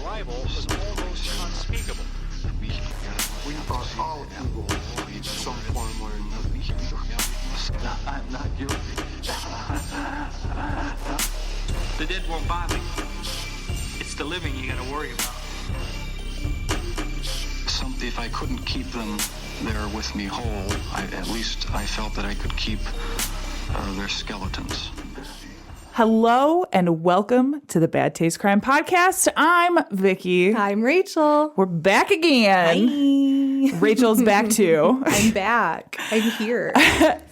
arrival was almost unspeakable. We are all evil in some form or another. I'm not guilty. The dead won't bother you. It's the living you gotta worry about. If I couldn't keep them there with me whole, at least I felt that I could keep their skeletons. Hello and welcome to the Bad Taste Crime Podcast. I'm Vicky. I'm Rachel. We're back again. Hi. Rachel's back too. I'm back. I'm here.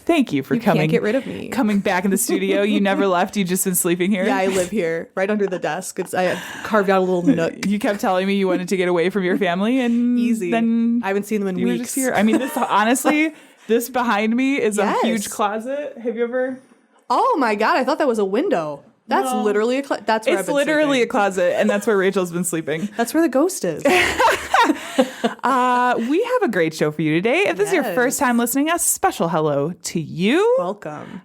Thank you for coming. Can't get rid of me. Coming back in the studio. You never left. You just been sleeping here. Yeah, I live here, right under the desk. I carved out a little nook. You kept telling me you wanted to get away from your family, and Easy. Then I haven't seen them in you weeks. were just here. I mean, this honestly, this behind me is Yes. a huge closet. Have you ever? Oh my god! I thought that was a window. That's No. literally a that's where I've It's been literally a sleeping. closet, and that's where Rachel's been sleeping. That's where the ghost is. We have a great show for you today. If this is your Yes. first time listening, a special hello to you. Welcome.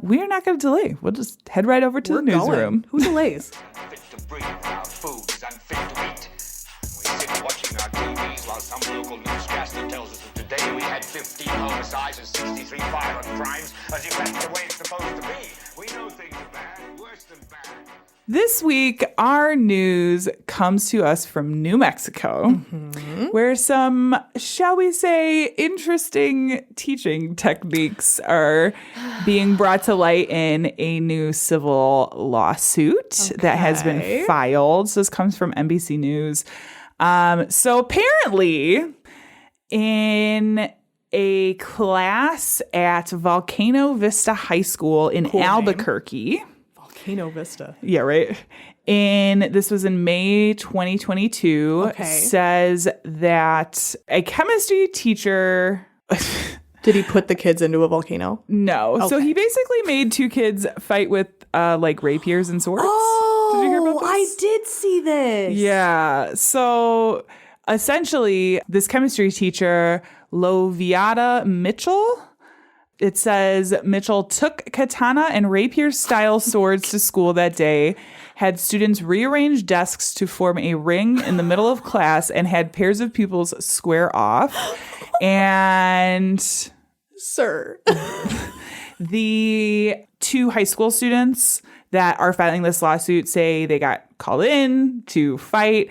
We are not going to delay. We'll just head right over to We're the newsroom. going. Who delays? Fit to breathe, our food is unfit to eat. We sit watching our TVs while some local newscaster tells us that today we had 15 homicides and 63 violent crimes, as if that's the way it's supposed to be. We know things are bad, worse than bad. This week, our news comes to us from New Mexico, where some, shall we say, interesting teaching techniques are being brought to light in a new civil lawsuit that has been filed. So this comes from NBC News. So apparently, in a class at Volcano Vista High School in Albuquerque. Volcano Vista. Yeah, right. And this was in May 2022. Okay. Says that a chemistry teacher. Did he put the kids into a volcano? No. So Okay. he basically made two kids fight with like rapiers and swords. Did you hear about this? I did see this. Yeah. So essentially, this chemistry teacher, Loviata Mitchell, it says Mitchell took katana and rapier-style swords to school that day, had students rearrange desks to form a ring in the middle of class, and had pairs of pupils square off. And Sir. the two high school students that are filing this lawsuit say they got called in to fight,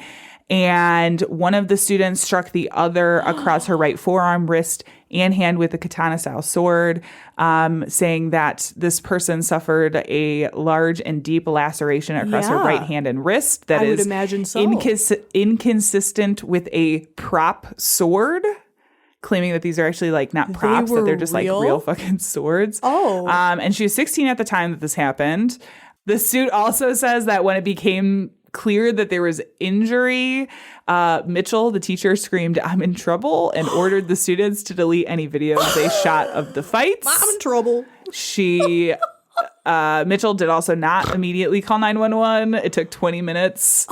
and one of the students struck the other across her right forearm, wrist, and hand with a katana-style sword, saying that this person suffered a large and deep laceration across her Yeah. right hand and wrist that I would is imagine so. inconsistent with a prop sword, claiming that these are actually like not props, that were they're just real? like real fucking swords. Oh. And she was 16 at the time that this happened. The suit also says that when it became clear that there was injury, Mitchell, the teacher, screamed, "I'm in trouble," and ordered the students to delete any videos they shot of the fights. I'm in trouble. She, Mitchell did also not immediately call 911. It took 20 minutes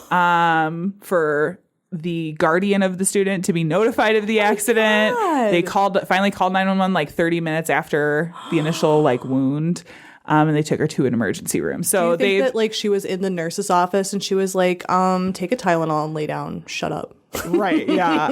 for the guardian of the student to be notified of the accident. God. They finally called 911 like 30 minutes after the initial like wound. And they took her to an emergency room. Do So you think that like she was in the nurse's office and she was like, take a Tylenol and lay down. Shut up. right, yeah.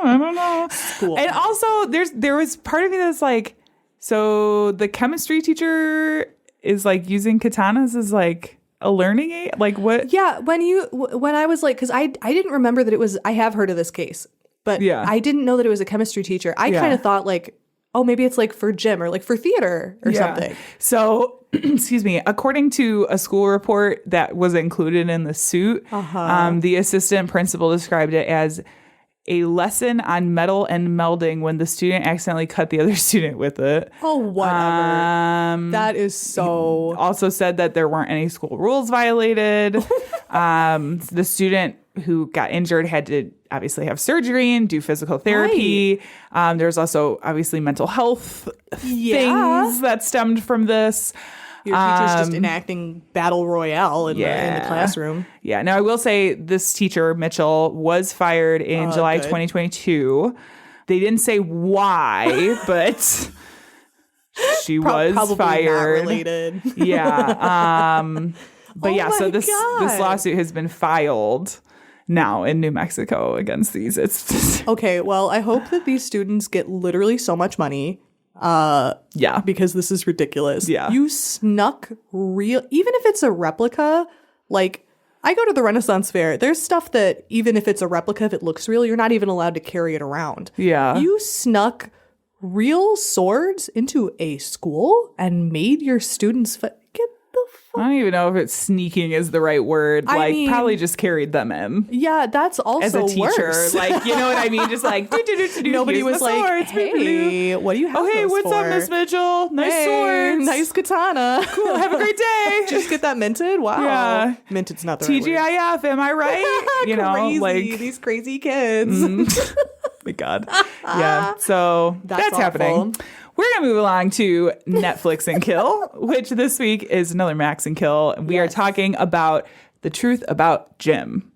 I don't know. Cool. And also, there was part of me that's like, so the chemistry teacher is like using katanas as like a learning aid. Like what? Yeah, when I was like, because I didn't remember that it was. I have heard of this case, but Yeah. I didn't know that it was a chemistry teacher. I Yeah. kind of thought like, oh, maybe it's like for gym or like for theater or something. So, excuse me, according to a school report that was included in the suit, the assistant principal described it as a lesson on metal and melding when the student accidentally cut the other student with it. Oh, whatever. That is so. Also said that there weren't any school rules violated. The student who got injured had to obviously have surgery and do physical therapy. There's also obviously mental health things that stemmed from this. Your teacher's just enacting battle royale in the classroom. Yeah. Now, I will say this teacher, Mitchell, was fired in July good. 2022. They didn't say why, but she was Probably fired. not related. Yeah. But yeah, my so this God. lawsuit has been filed now in New Mexico against these. It's just, Okay, well, I hope that these students get literally so much money yeah. because this is ridiculous. Yeah. You snuck real, even if it's a replica, like I go to the Renaissance Fair. There's stuff that even if it's a replica, if it looks real, you're not even allowed to carry it around. Yeah. You snuck real swords into a school and made your students get the fuck. I don't even know if it's sneaking is the right word. I Like, mean- probably just carried them in. Yeah, that's also As a teacher, worse. like, you know what I mean? Just like, Nobody here's was my like, swords, hey, what do you have oh, hey, those what's up, for? Miss Mitchell? Nice Hey, swords. nice katana. Cool. Have a great day. Did you just get that minted? Wow. Yeah. Minted's not the right word. TGIF, am I right? You know, Crazy, like, these crazy kids. my God. Yeah. So that's happening. awful. We're going to move along to Netflix and Kill, which this week is another Max and Kill. We are talking about the truth about Jim,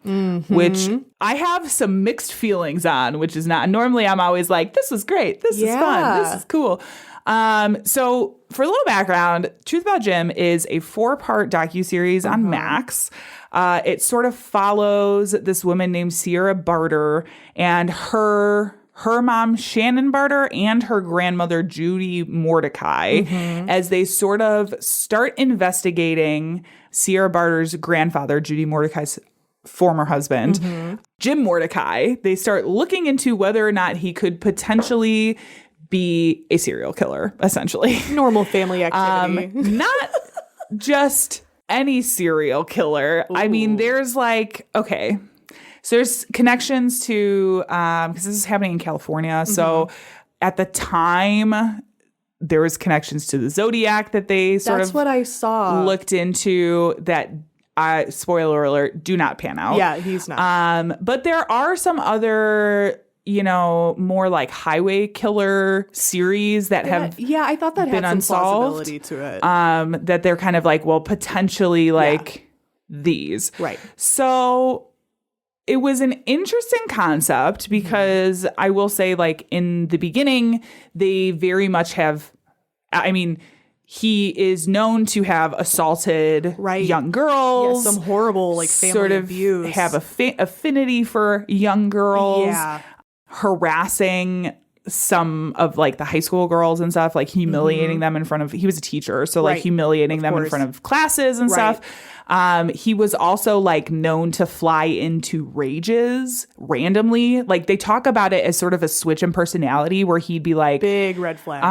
which I have some mixed feelings on, which is not normally I'm always like, this was great. This is fun. This is cool. So for a little background, Truth About Jim is a 4-part docuseries on Max. It sort of follows this woman named Sierra Barter and her mom, Shannon Barter, and her grandmother, Judy Mordecai, as they sort of start investigating Sierra Barter's grandfather, Judy Mordecai's former husband, Jim Mordecai. They start looking into whether or not he could potentially be a serial killer, essentially. Normal family activity. Not just any serial killer. I mean, there's like, okay. So there's connections to, because this is happening in California. So at the time, there was connections to the Zodiac that they sort That's of what I saw. looked into that, spoiler alert, do not pan out. Yeah, he's not. But there are some other, you know, more like highway killer series that have yeah, I thought that been had some unsolved. plausibility to it. That they're kind of like, well, potentially like these. Right. So it was an interesting concept because I will say, like, in the beginning, they very much have, I mean, he is known to have assaulted young girls. Yeah, some horrible, like, family sort of abuse. have affinity for young girls. Yeah. Harassing some of like the high school girls and stuff, like humiliating them in front of, he was a teacher, so like humiliating them in front of classes and stuff. He was also like known to fly into rages randomly. Like they talk about it as sort of a switch in personality where he'd be like, Big red flag.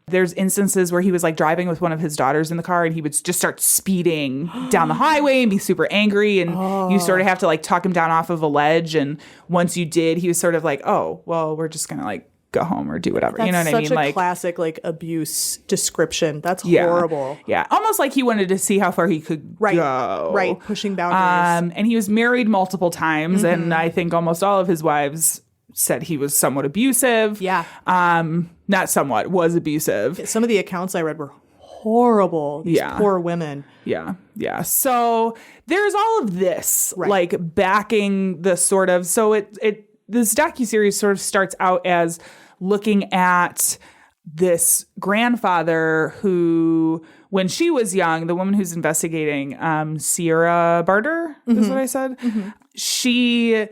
there's instances where he was like driving with one of his daughters in the car and he would just start speeding down the highway and be super angry. And you sort of have to like talk him down off of a ledge. And once you did, he was sort of like, oh, well, we're just going to like go home or do whatever. That's you know what I mean? such a Like classic like abuse description. That's yeah, horrible. Yeah. Almost like he wanted to see how far he could go. Right. Pushing boundaries. And he was married multiple times. And I think almost all of his wives said he was somewhat abusive. Yeah. Not somewhat, was abusive. Some of the accounts I read were horrible. These Yeah. poor women. Yeah. Yeah. So there's all of this like backing the sort of, so this docuseries sort of starts out as looking at this grandfather who, when she was young, the woman who's investigating, Sierra Barter, is what I said. She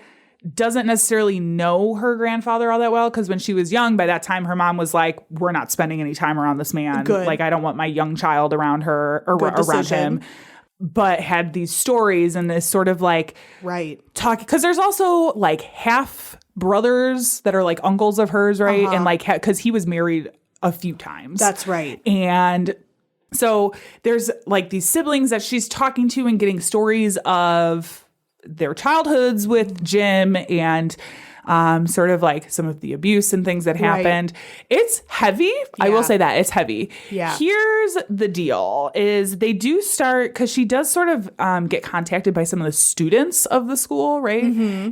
doesn't necessarily know her grandfather all that well because when she was young, by that time, her mom was like, we're not spending any time around this man. Good. Like, I don't want my young child around her or Good around decision. him. But had these stories and this sort of like talk, because there's also like half brothers that are like uncles of hers, right? And like, because he was married a few times. That's right. And so there's like these siblings that she's talking to and getting stories of their childhoods with Jim and sort of like some of the abuse and things that happened. It's heavy. I will say that it's heavy. Yeah. Here's the deal is they do start, because she does sort of get contacted by some of the students of the school, right?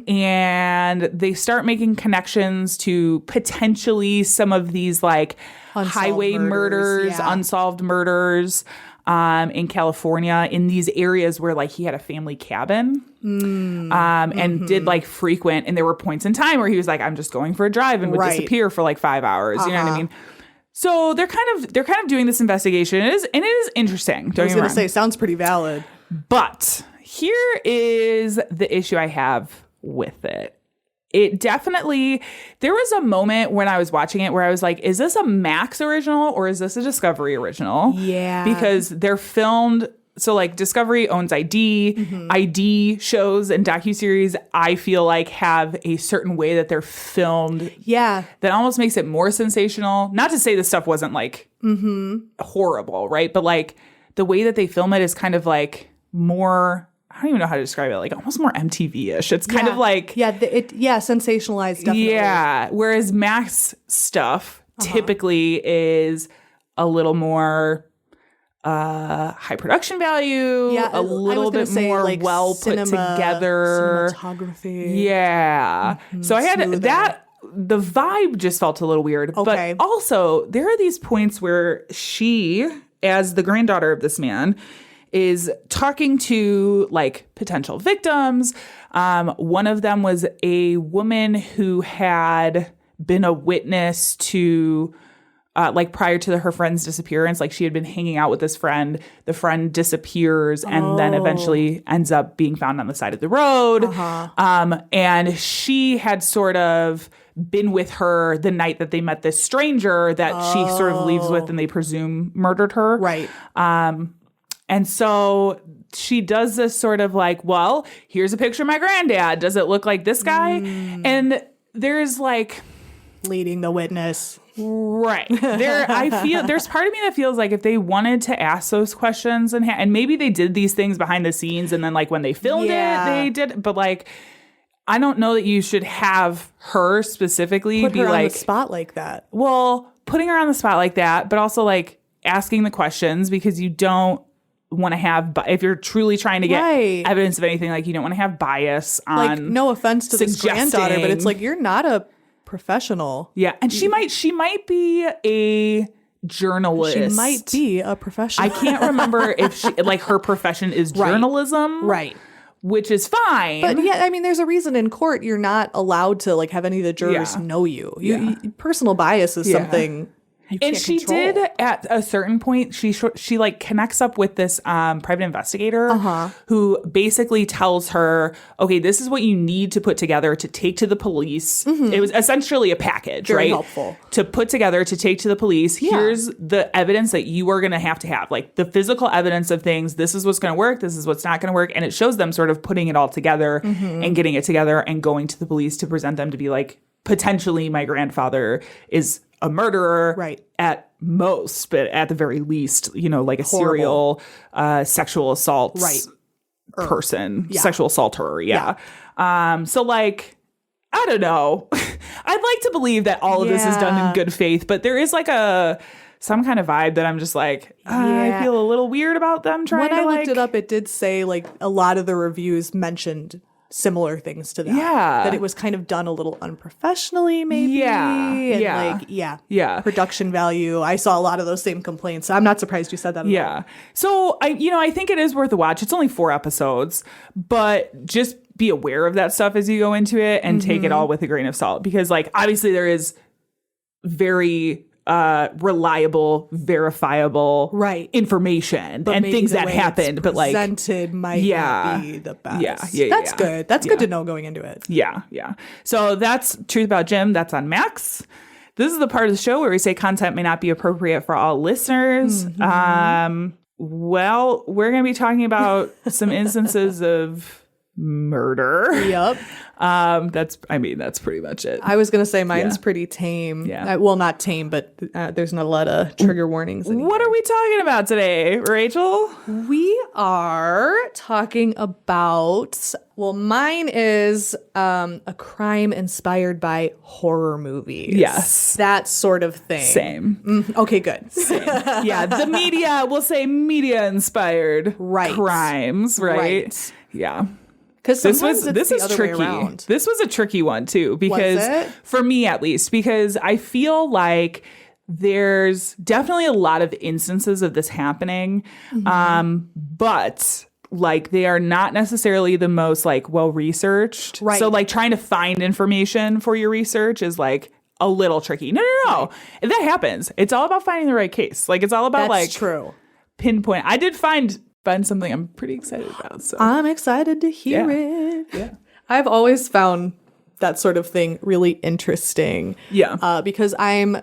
And they start making connections to potentially some of these like Unsolved highway murders, yeah. unsolved murders in California, in these areas where like he had a family cabin and did like frequent, and there were points in time where he was like, I'm just going for a drive and would disappear for like 5 hours. You know what I mean? So they're kind of doing this investigation. It is interesting. I was going to say, sounds pretty valid. But here is the issue I have with it. It definitely, there was a moment when I was watching it where I was like, is this a Max original or is this a Discovery original? Yeah. Because they're filmed, so like Discovery owns ID. ID shows and docuseries, I feel like, have a certain way that they're filmed. Yeah. That almost makes it more sensational. Not to say this stuff wasn't like horrible, right? But like the way that they film it is kind of like more, I don't even know how to describe it, like almost more MTV-ish. It's kind of like... sensationalized, definitely. Yeah, whereas Max stuff typically is a little more high production value, a little bit more like well put together. Cinematography. Yeah. So I had smoother. that... The vibe just felt a little weird. Okay. But also, there are these points where she, as the granddaughter of this man, is talking to like potential victims. One of them was a woman who had been a witness to, like prior to her friend's disappearance, like she had been hanging out with this friend. The friend disappears and then eventually ends up being found on the side of the road. And she had sort of been with her the night that they met this stranger that she sort of leaves with and they presume murdered her. Right. And so she does this sort of like, well, here's a picture of my granddad. Does it look like this guy? And there's like... Leading the witness. Right. I feel there's part of me that feels like if they wanted to ask those questions and maybe they did these things behind the scenes and then like when they filmed it, they did. But like, I don't know that you should have her specifically Put be her like... on the spot like that. Well, putting her on the spot like that, but also like asking the questions because you don't want to have, if you're truly trying to get evidence of anything, like you don't want to have bias on, like, no offense to this granddaughter, but it's like, you're not a professional. Yeah. And she might be a journalist. She might be a professional. I can't remember if she, like her profession is journalism. Right. Which is fine. But yeah, I mean, there's a reason in court you're not allowed to like have any of the jurors know you. Personal bias is something you can't and she control. did at a certain point, she like connects up with this private investigator who basically tells her, okay, this is what you need to put together to take to the police. It was essentially a package, Very right? helpful. To put together to take to the police. Here's the evidence that you are going to have, like the physical evidence of things. This is what's going to work. This is what's not going to work. And it shows them sort of putting it all together and getting it together and going to the police to present them to be like, potentially my grandfather is a murderer, right? At most, but at the very least, you know, like a serial sexual assault person, sexual assaulter. So like, I don't know. I'd like to believe that all of this is done in good faith, but there is like some kind of vibe that I'm just like, I feel a little weird about them trying when to I like... looked it up, it did say like a lot of the reviews mentioned similar things to that. Yeah. That it was kind of done a little unprofessionally, maybe. Yeah. Production value. I saw a lot of those same complaints. I'm not surprised you said that. Yeah. So I think it is worth a watch. It's only 4 episodes, but just be aware of that stuff as you go into it and take it all with a grain of salt, because like obviously there is very reliable, verifiable information and things that happened, but like presented might not be the best. That's good. That's good to know going into it. Yeah. So that's Truth About Jim. That's on Max. This is the part of the show where we say content may not be appropriate for all listeners. Well, we're going to be talking about some instances of murder. Yep. That's pretty much it. I was going to say mine's pretty tame. Yeah. Well, not tame, but there's not a lot of trigger warnings. What are we talking about today, Rachel? We are talking about, well, mine is a crime inspired by horror movies. Yes. That sort of thing. Same. Okay, good. Yeah, the media, we'll say media inspired crimes, right? Yeah. Because this is tricky. Around. This was a tricky one too, because for me at least, because I feel like there's definitely a lot of instances of this happening, but like they are not necessarily the most like well researched. Right. So like trying to find information for your research is like a little tricky. No. Right. If that happens, it's all about finding the right case. Like it's all about true. Pinpoint. I did find been something I'm pretty excited about. So I'm excited to hear it. Yeah. I've always found that sort of thing really interesting. Yeah. Because I'm,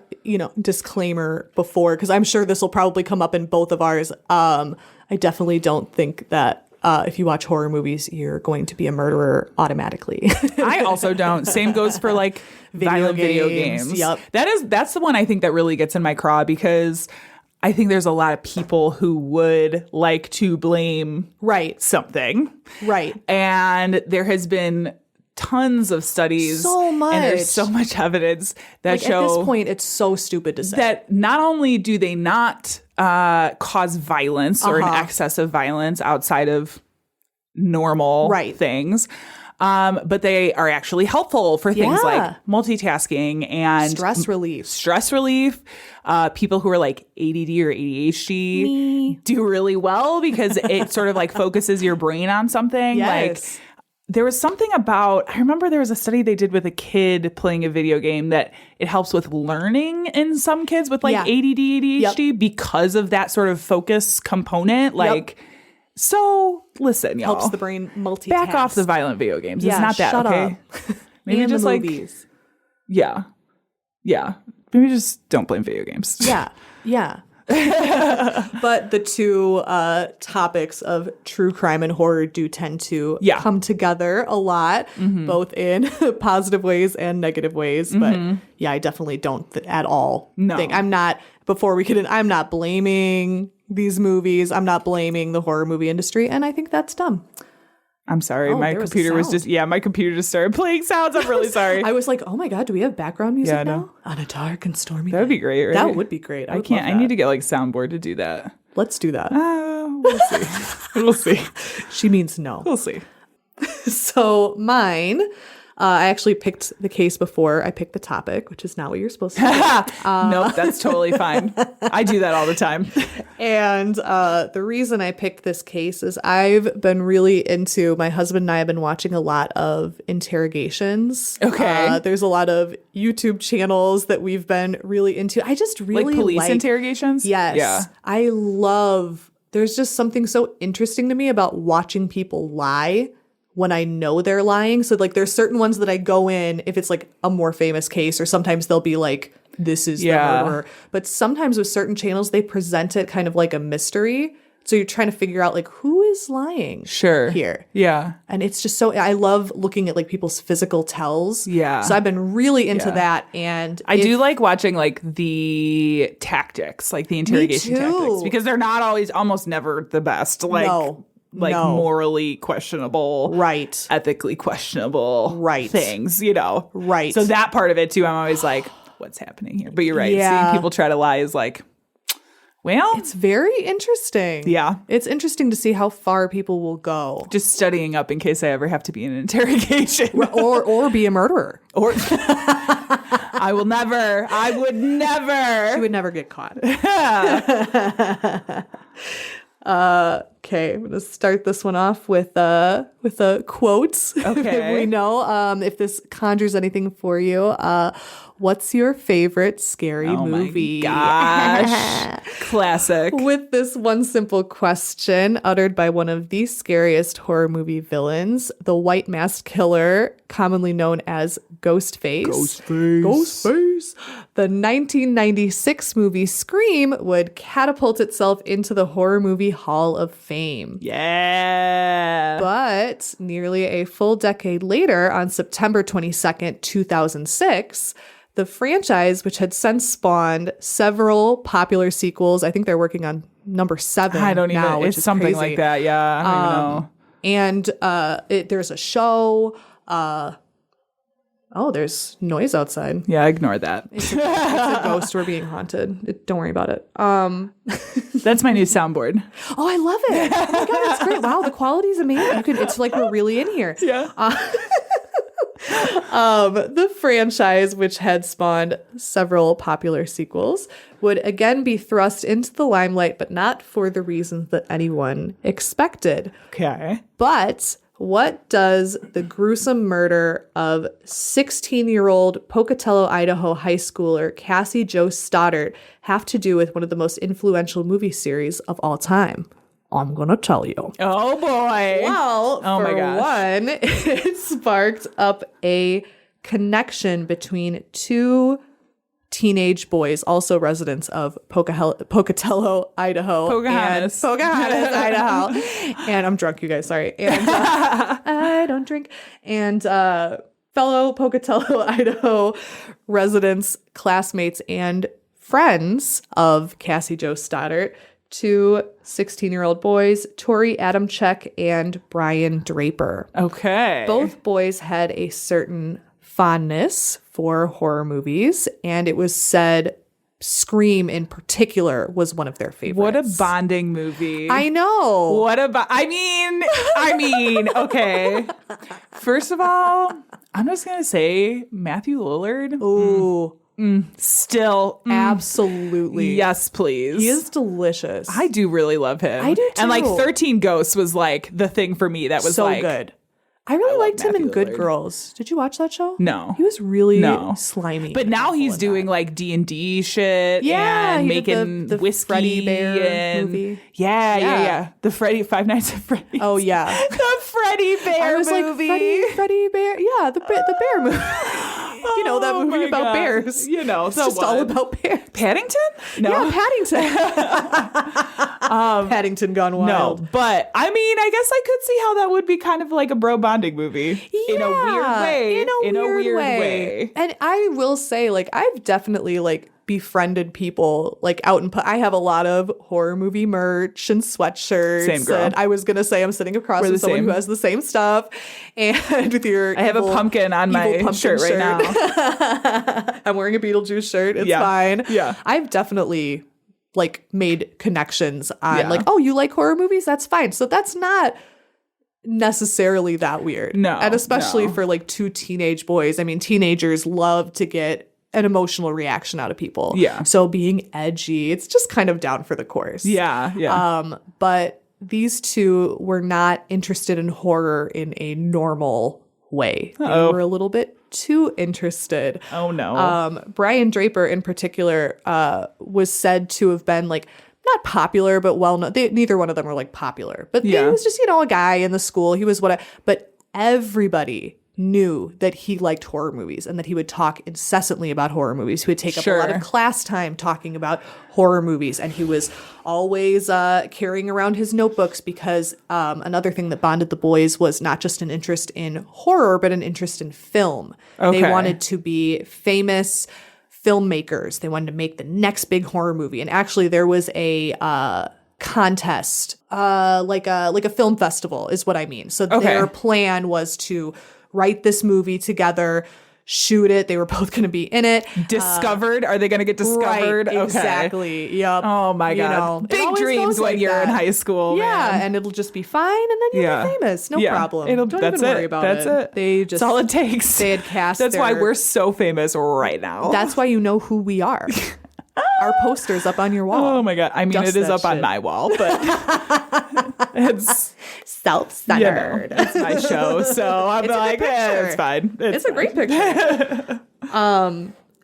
disclaimer before, because I'm sure this will probably come up in both of ours. I definitely don't think that if you watch horror movies, you're going to be a murderer automatically. I also don't. Same goes for like violent video games. Yep. That's the one I think that really gets in my craw, because I think there's a lot of people who would like to blame something. Right. And there has been tons of studies. So much. And there's so much evidence that show at this point, it's so stupid to say. that not only do they not cause violence or an excess of violence outside of normal things, but they are actually helpful for things like multitasking and stress relief. People who are like ADD or ADHD do really well because it sort of like focuses your brain on something. Yes. Like there was something about, I remember there was a study they did with a kid playing a video game that it helps with learning in some kids with like ADD, ADHD because of that sort of focus component. Like, so listen, y'all. Helps the brain multitask. Back off the violent video games. It's not that, shut okay? up. Maybe and just the like, movies. Yeah. Maybe just don't blame video games. Yeah. But the two topics of true crime and horror do tend to come together a lot, both in positive ways and negative ways. But I definitely don't at all think I'm not blaming these movies. I'm not blaming the horror movie industry. And I think that's dumb. I'm sorry. My computer was my computer just started playing sounds. I'm really sorry. I was like, oh my God, do we have background music now? On a dark and stormy That would be great, right? That would be great. I can't. I need to get like soundboard to do that. Let's do that. We'll see. We'll see. She means no. We'll see. So mine, I actually picked the case before I picked the topic, which is not what you're supposed to do. Nope, that's totally fine. I do that all the time. And the reason I picked this case is I've been really into, my husband and I have been watching a lot of interrogations. Okay. There's a lot of YouTube channels that we've been really into. I just really like police interrogations? Yes. Yeah. There's just something so interesting to me about watching people lie when I know they're lying. So like there's certain ones that I go in if it's like a more famous case, or sometimes they'll be like, this is the murderer. But sometimes with certain channels, they present it kind of like a mystery. So you're trying to figure out like who is lying here. Yeah. And it's just so, I love looking at like people's physical tells. Yeah. So I've been really into that. And I do like watching like the tactics, like the interrogation tactics, because they're not always, almost never the best. Like, morally questionable, ethically questionable, things, So that part of it too, I'm always like, what's happening here? But you're right. Seeing people try to lie is like, well, it's very interesting. Yeah. It's interesting to see how far people will go. Just studying up in case I ever have to be in an interrogation. or be a murderer. Or I would never. She would never get caught. Okay, I'm going to start this one off with a quote. Okay. We know if this conjures anything for you. What's your favorite scary movie? Oh my gosh. Classic. With this one simple question uttered by one of the scariest horror movie villains, the white masked killer, commonly known as Ghostface. Ghostface. The 1996 movie Scream would catapult itself into the Horror Movie Hall of Fame. Yeah. But nearly a full decade later, on September 22nd, 2006, the franchise, which had since spawned several popular sequels, I think they're working on number 7 I don't now, even, which it's is something crazy. like that. Yeah, I don't even know. And there's a show. There's noise outside. Yeah, ignore that. It's a ghost. We're being haunted. Don't worry about it. That's my new soundboard. Oh, I love it. Oh my God, it's great. Wow, the quality's amazing. It's like we're really in here. Yeah. The franchise, which had spawned several popular sequels, would again be thrust into the limelight, but not for the reasons that anyone expected. Okay. But what does the gruesome murder of 16-year-old Pocatello, Idaho high schooler Cassie Jo Stoddart have to do with one of the most influential movie series of all time? I'm gonna tell you. Oh boy. Well, Oh my for gosh. one, it sparked up a connection between two teenage boys, also residents of Pocatello, Idaho. Pocahontas. And Pocahontas, Idaho. And I'm drunk, you guys, sorry. And I don't drink. And fellow Pocatello, Idaho residents, classmates, and friends of Cassie Jo Stoddart, two 16-year-old boys, Tori Adamczyk and Brian Draper. Okay. Both boys had a certain fondness for horror movies, and it was said Scream in particular was one of their favorites. What a bonding movie. I know. What about, I mean, okay. First of all, I'm just going to say Matthew Lillard. Ooh, Still. absolutely. Yes, please. He is delicious. I do really love him. I do And like too. 13 Ghosts was like the thing for me that was so like. good. I really liked him in Matthew Good Lillard. Girls. Did you watch that show? No. He was really No. slimy. But now awful he's in doing that. like D&D shit Yeah, and he did making the whiskey Freddy Bear and movie. Yeah. The Five Nights at Freddy's. Oh, yeah. The Freddy Bear I was movie. like, Freddy Bear. Yeah, the bear movie. You know, that Oh movie my about God. bears. You know, It's the just all one. about bears. Paddington? No. Yeah, Paddington. Paddington Gone No, Wild. but I mean, I guess I could see how that would be kind of like a bro bonding movie in a weird Yeah, way. In a weird way. And I will say, like, I've definitely like befriended people like out in. I have a lot of horror movie merch and sweatshirts. Same girl. And I was gonna say I'm sitting across We're from the someone same. who has the same stuff, and with your I have a evil- pumpkin on evil my pumpkin shirt right now. I'm wearing a Beetlejuice shirt. It's Yeah. fine. Yeah. I've definitely like made connections on Yeah. like, oh, you like horror movies? That's fine. So that's not necessarily that weird. No, And especially no. for like two teenage boys. I mean, teenagers love to get an emotional reaction out of people. Yeah. So being edgy, it's just kind of down for the course. Yeah. But these two were not interested in horror in a normal way. Uh-oh. They were a little bit too interested. Oh no. Brian Draper in particular was said to have been like not popular, but well known. Neither one of them were like popular, but Yeah. he was just, a guy in the school. He was but everybody knew that he liked horror movies and that he would talk incessantly about horror movies. He would take up a lot Sure. of class time talking about horror movies, and he was always carrying around his notebooks because another thing that bonded the boys was not just an interest in horror, but an interest in film. Okay. They wanted to be famous filmmakers. They wanted to make the next big horror movie. And actually there was a contest, like a film festival is what I mean. So Okay. their plan was to write this movie together, shoot it. They were both going to be in it. Discovered? Are they going to get discovered? Right, Okay. exactly. Yep. Oh my You God. know, it Big always dreams goes when like you're in that. high school. Yeah, man. and it'll just be fine, and then you'll Yeah. be famous. No Yeah. problem. Don't that's even worry it. about That's it. They just That's all it takes. They had cast. That's why their- we're so famous right now. That's why you know who we are. Our poster's up on your wall. Oh my God. I mean, Dust it is that up on shit. my wall, but it's, Self-centered. it's my show. So I'm It's a good like, picture. it's fine. It's a great picture.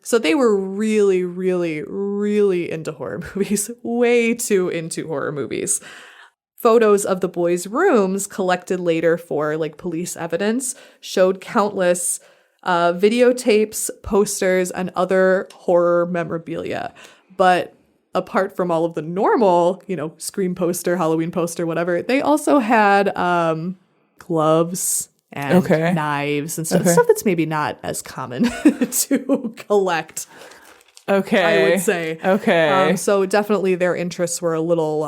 So they were really, really, really into horror movies. Way too into horror movies. Photos of the boys' rooms collected later for like police evidence showed countless videotapes, posters, and other horror memorabilia. But apart from all of the normal, Scream poster, Halloween poster, whatever, they also had gloves and Okay. knives and stuff. Okay. Stuff that's maybe not as common to collect, Okay. I would say. Okay. So definitely their interests were a little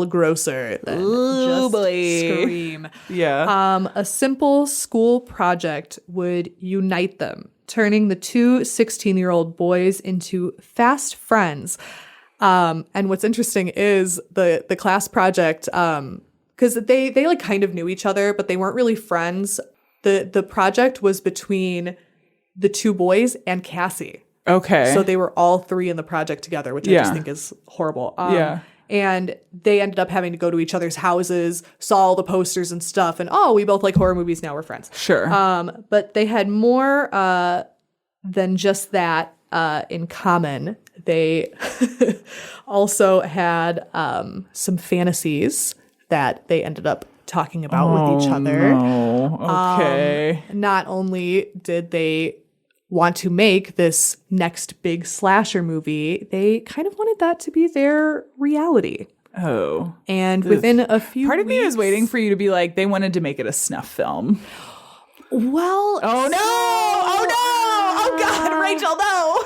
grosser than just boy. Scream. Yeah. A simple school project would unite them, turning the two 16-year-old boys into fast friends. And what's interesting is the class project, because they like kind of knew each other, but they weren't really friends. The project was between the two boys and Cassie. Okay. So they were all three in the project together, which I Yeah. just think is horrible. Yeah. And they ended up having to go to each other's houses, saw all the posters and stuff, and we both like horror movies, now we're friends. Sure. But they had more than just that. in common. They also had some fantasies that they ended up talking about with each other. Oh, okay. Not only did they want to make this next big slasher movie, they kind of wanted that to be their reality. Oh. And within a few Part of me was weeks- waiting for you to be like, they wanted to make it a snuff film. Well, Oh no! Oh no! Oh God, Rachel, no!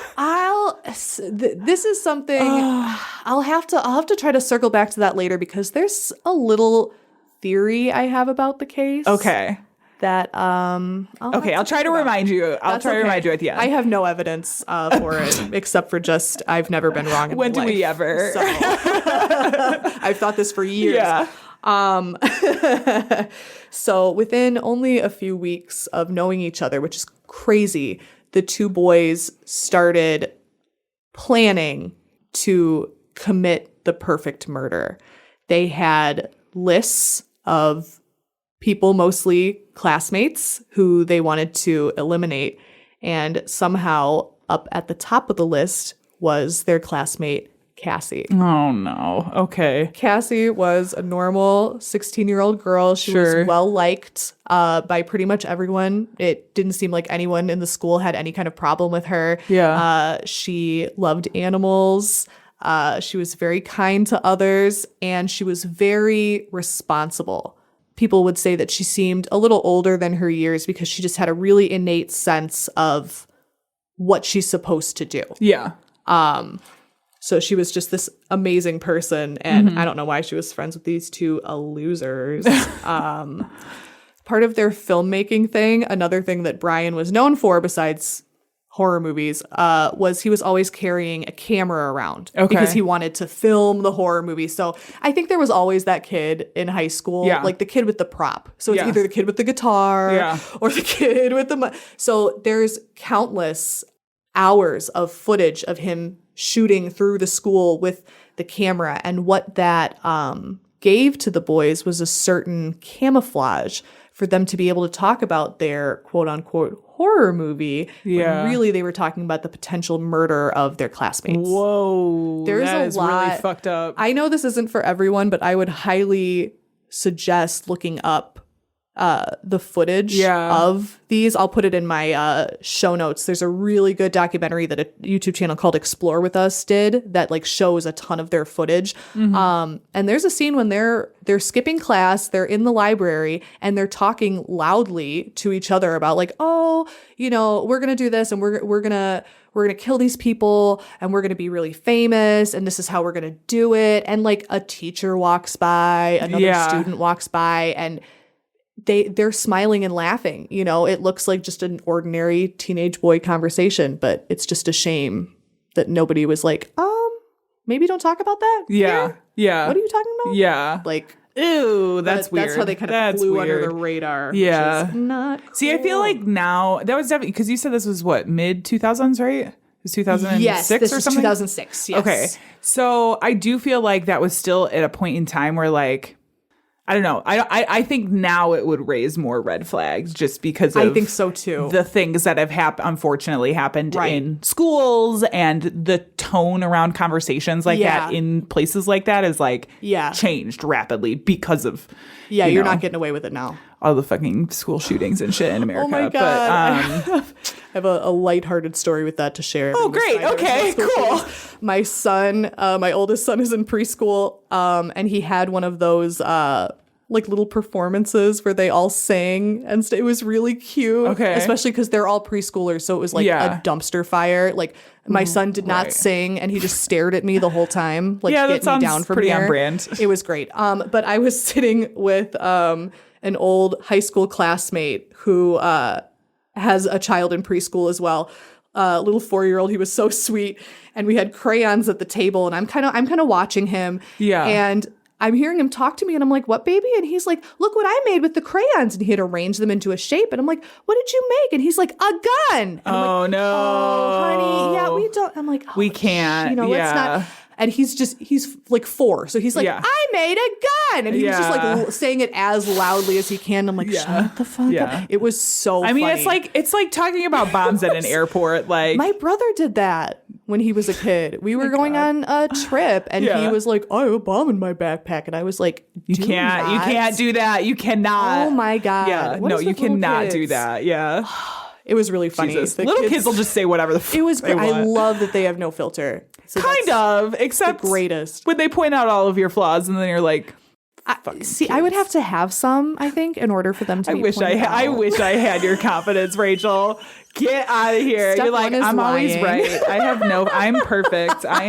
This is something I'll have to try to circle back to that later because there's a little theory I have about the case. Okay. That I'll try to remind you. I'll try to remind you at the end. I have no evidence for it except for just I've never been wrong in When my do we life. ever? So, I've thought this for years. Yeah. So within only a few weeks of knowing each other, which is crazy, the two boys started planning to commit the perfect murder. They had lists of people, mostly classmates, who they wanted to eliminate. And somehow up at the top of the list was their classmate, Cassie. Oh no. Okay. Cassie was a normal 16-year-old girl. She Sure. was well-liked by pretty much everyone. It didn't seem like anyone in the school had any kind of problem with her. Yeah. She loved animals. She was very kind to others. And she was very responsible. People would say that she seemed a little older than her years because she just had a really innate sense of what she's supposed to do. Yeah. So she was just this amazing person, and I don't know why she was friends with these two losers. Part of their filmmaking thing, another thing that Brian was known for besides horror movies, was he was always carrying a camera around because he wanted to film the horror movie. So I think there was always that kid in high school, like the kid with the prop. So it's either the kid with the guitar or the kid with the... So there's countless hours of footage of him shooting through the school with the camera. And what that gave to the boys was a certain camouflage for them to be able to talk about their quote unquote horror movie. Yeah. When really they were talking about the potential murder of their classmates. Whoa. There's that a is lot. really fucked up. I know this isn't for everyone, but I would highly suggest looking up the footage of these. I'll put it in my show notes. There's a really good documentary that a YouTube channel called Explore With Us did that like shows a ton of their footage. And there's a scene when they're skipping class, they're in the library, and they're talking loudly to each other about like, oh, you know, we're gonna do this, and we're gonna kill these people, and we're gonna be really famous, and this is how we're gonna do it. And like a teacher walks by, another student walks by, and they're smiling and laughing. You know, it looks like just an ordinary teenage boy conversation, but it's just a shame that nobody was like, maybe don't talk about that. Yeah. here? Yeah. What are you talking about? Yeah. Like, Ew, that's weird. That's how they kind of flew under the radar. Yeah. Which is not See, I feel cool. like now, that was definitely, because you said this was what, mid 2000s, right? It was 2006 yes, this or is something? 2006. Yes. Okay. So I do feel like that was still at a point in time where like, I don't know. I think now it would raise more red flags just because of I think so too. the things that have unfortunately happened in schools, and the tone around conversations like that in places like that is like changed rapidly because of you're not getting away with it now. All the fucking school shootings and shit in America. Oh my God. But I have a lighthearted story with that to share. Oh, great. Okay, cool. My son, my oldest son is in preschool, and he had one of those like little performances where they all sang, and it was really cute. Okay. Especially because they're all preschoolers, so it was like a dumpster fire. Like my son did not sing, and he just stared at me the whole time, like that get me sounds down from pretty here. on brand. It was great. But I was sitting with an old high school classmate who has a child in preschool as well. Little 4-year-old. He was so sweet, and we had crayons at the table, and I'm kind of watching him. Yeah. And I'm hearing him talk to me and I'm like, what, baby? And he's like, look what I made with the crayons. And he had arranged them into a shape. And I'm like, what did you make? And he's like, a gun. And I'm Oh, like, no. oh, honey. Yeah, we don't. I'm like, oh, We can't. let's not. And he's like 4. So he's like, I made a gun. And he was just like saying it as loudly as he can. I'm like, shut the fuck up. It was so funny. It's like talking about bombs at an airport. Like, my brother did that when he was a kid. We were going on a trip and he was like, I have a bomb in my backpack. And I was like, you can't do that. You cannot. Oh my God. Yeah. No, you cannot do that. Yeah. It was really funny. Little kids will just say whatever the fuck it was they want. I love that they have no filter. So kind of, except the greatest. when they point out all of your flaws and then you're like, I would have to have some, I think, in order for them to be pointed out. I wish I had your confidence, Rachel. Get out of here. Step You're like, one is I'm always lying. right. I'm perfect. I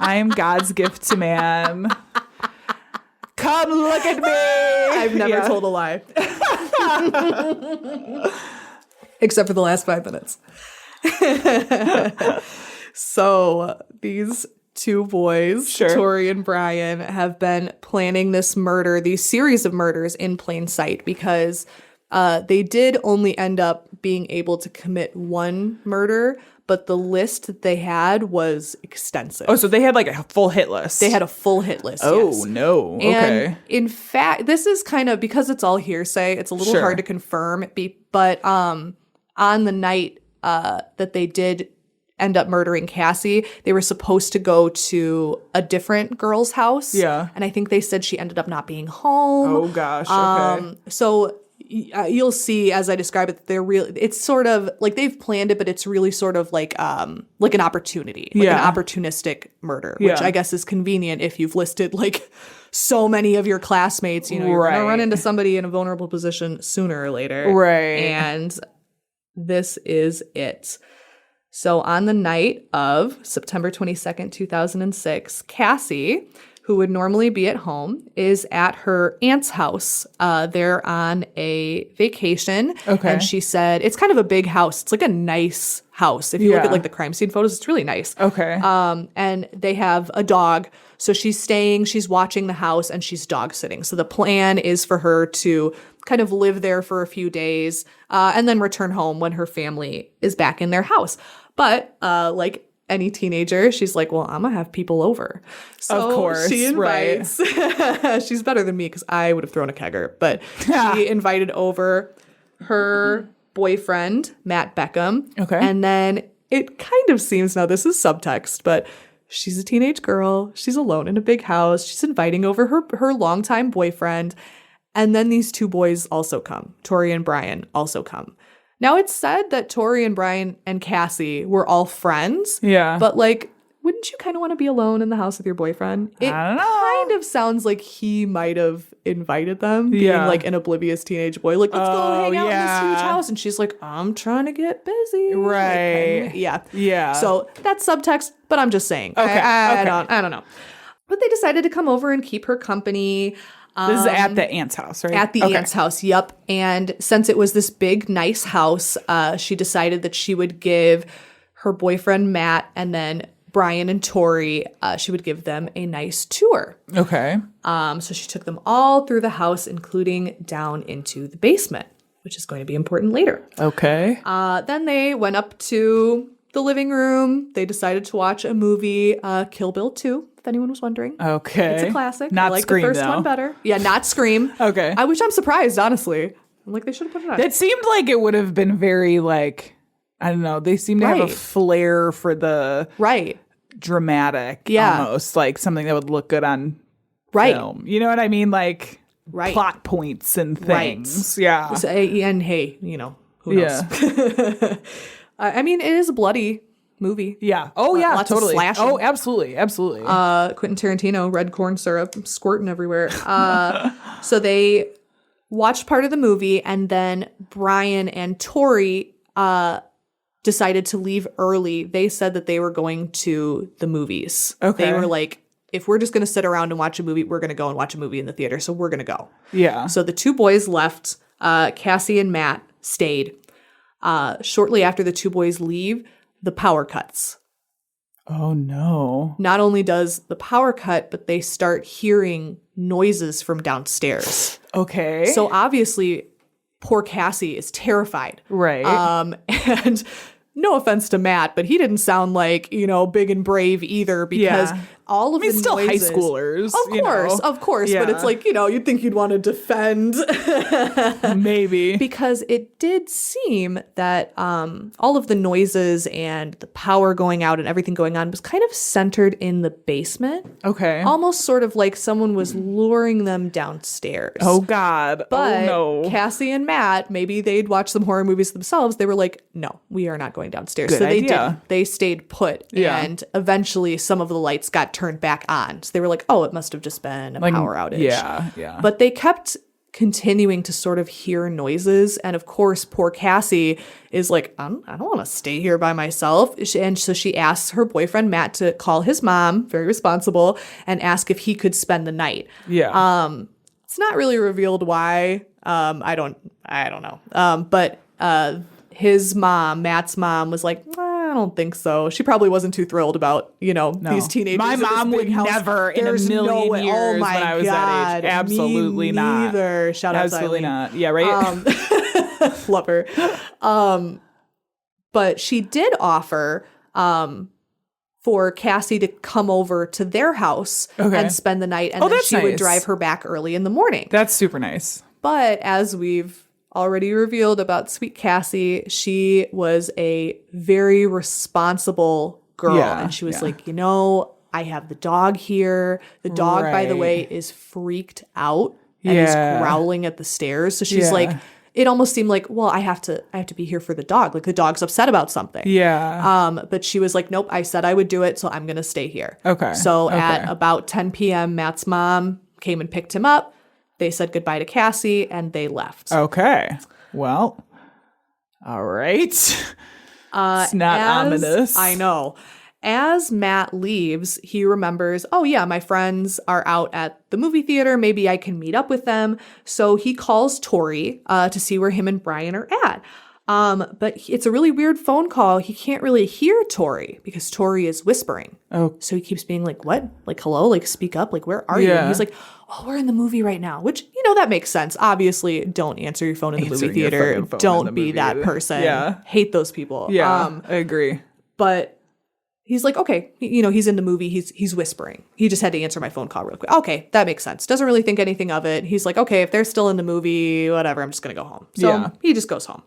am God's gift to man. Come look at me. I've never told a lie. Except for the last 5 minutes. So these 2 boys, Tori and Brian, have been planning this murder, these series of murders in plain sight because they did only end up being able to commit 1 murder, but the list that they had was extensive. Oh, so they had like a full hit list. They had a full hit list. Oh, yes. no. Okay. And in fact, this is kind of, because it's all hearsay, it's a little hard to confirm, but on the night that they did end up murdering Cassie, they were supposed to go to a different girl's house. Yeah. And I think they said she ended up not being home. Oh, gosh. Okay. So you'll see as I describe it, it's sort of like they've planned it, but it's really sort of like an opportunity, like an opportunistic murder, which I guess is convenient if you've listed like so many of your classmates, you're going to run into somebody in a vulnerable position sooner or later. Right. And this is it. So on the night of September 22nd, 2006, Cassie, who would normally be at home, is at her aunt's house. They're on a vacation. Okay. And she said, it's kind of a big house. It's like a nice house. If you look at like the crime scene photos, it's really nice. Okay. And they have a dog. So she's watching the house, and she's dog sitting. So the plan is for her to kind of live there for a few days and then return home when her family is back in their house. But like any teenager, she's like, well, I'm going to have people over. So of course, she invites, she's better than me because I would have thrown a kegger, but she invited over her boyfriend, Matt Beckham. Okay. And then it kind of seems, now this is subtext, but she's a teenage girl. She's alone in a big house. She's inviting over her longtime boyfriend. And then these 2 boys also come. Tori and Brian also come. Now, it's said that Tori and Brian and Cassie were all friends. Yeah. But, like, wouldn't you kind of want to be alone in the house with your boyfriend? It I don't know. kind of sounds like he might have invited them, being, like, an oblivious teenage boy. Like, let's go hang out in this huge house. And she's like, I'm trying to get busy. Right. Like, yeah. Yeah. So that's subtext, but I'm just saying. Okay. I don't know. But they decided to come over and keep her company. This is at the aunt's house, right? At the aunt's house, yep. And since it was this big, nice house, she decided that she would give her boyfriend, Matt, and then Brian and Tori, she would give them a nice tour. Okay. So she took them all through the house, including down into the basement, which is going to be important later. Okay. Then they went up to the living room. They decided to watch a movie, Kill Bill 2, if anyone was wondering. Okay. It's a classic. Not I like Scream, the first though. one better. Yeah, not Scream. Okay. Which I'm surprised, honestly. I'm like, they should have put it on. It seemed like it would have been very, like, I don't know. They seem to have a flair for the dramatic, almost, like something that would look good on film. You know what I mean? Like plot points and things. Yeah. So, and hey, who knows? Yeah. I mean, it is a bloody movie. Yeah. Oh, yeah, Lots totally. of slashing. Oh, absolutely. Absolutely. Quentin Tarantino, red corn syrup squirting everywhere. So they watched part of the movie, and then Brian and Tori decided to leave early. They said that they were going to the movies. Okay. They were like, if we're just going to sit around and watch a movie, we're going to go and watch a movie in the theater. So we're going to go. Yeah. So the 2 boys left. Cassie and Matt stayed. Shortly after the 2 boys leave, the power cuts. Oh, no. Not only does the power cut, but they start hearing noises from downstairs. Okay. So obviously, poor Cassie is terrified. Right. And no offense to Matt, but he didn't sound like, big and brave either, because all of the still noises, high schoolers. Of course. But it's like, you'd think you'd want to defend. Maybe. Because it did seem that all of the noises and the power going out and everything going on was kind of centered in the basement. Okay. Almost sort of like someone was luring them downstairs. Oh, God. But oh, no. Cassie and Matt, maybe they'd watch some horror movies themselves. They were like, no, we are not going downstairs. Good so they idea. didn't. They stayed put. Yeah. And eventually some of the lights got turned back on. So they were like, oh, it must have just been a power outage. Yeah. But they kept continuing to sort of hear noises. And of course, poor Cassie is like, I don't want to stay here by myself. And so she asks her boyfriend, Matt, to call his mom, very responsible, and ask if he could spend the night. Yeah. It's not really revealed why. I don't know. But his mom, Matt's mom, was like, I don't think so. She probably wasn't too thrilled about, these teenagers. My in this mom big would house. never in a There's no million way. years Oh my when I was that age. God. Absolutely Me not. neither. Shout out to Absolutely Eileen. not. Yeah, right? Love her. But she did offer for Cassie to come over to their house and spend the night, and then that's she would nice. drive her back early in the morning. That's super nice. But as we've already revealed about sweet Cassie, she was a very responsible girl. Yeah, And she was yeah. like, I have the dog here. The dog, by the Right. way, is freaked out and is Yeah. growling at the stairs. So she's Yeah. like, it almost seemed like, well, I have to be here for the dog. Like the dog's upset about something. Yeah. But she was like, nope, I said I would do it, so I'm going to stay here. Okay. So at Okay. about 10 p.m., Matt's mom came and picked him up. They said goodbye to Cassie and they left. Okay. Well, all right. It's not ominous. I know. As Matt leaves, he remembers, oh yeah, my friends are out at the movie theater. Maybe I can meet up with them. So he calls Tori to see where him and Brian are at. But it's a really weird phone call. He can't really hear Tori because Tori is whispering. Oh. So he keeps being like, what? Like, hello? Like, speak up. Like, where are you? Yeah. And he's like, oh, we're in the movie right now, which, that makes sense. Obviously, don't answer your phone in the movie Answering your theater. fucking phone in Don't the be movie that theater. person. Yeah. Hate those people. Yeah, I agree. But he's like, okay, he's in the movie. He's whispering. He just had to answer my phone call real quick. Okay, that makes sense. Doesn't really think anything of it. He's like, okay, if they're still in the movie, whatever, I'm just going to go home. So Yeah. he just goes home.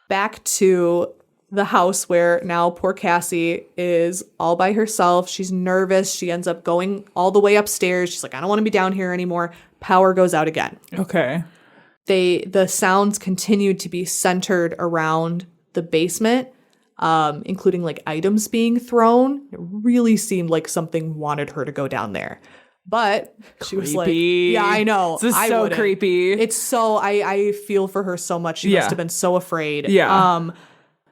Back to the house where now poor Cassie is all by herself. She's nervous. She ends up going all the way upstairs. She's like, I don't want to be down here anymore. Power goes out again. Okay. The sounds continued to be centered around the basement, including like items being thrown. It really seemed like something wanted her to go down there. But she was like, Creepy. yeah, I know. This is I so wouldn't. creepy. It's so, I feel for her so much. She Yeah. must have been so afraid. Yeah.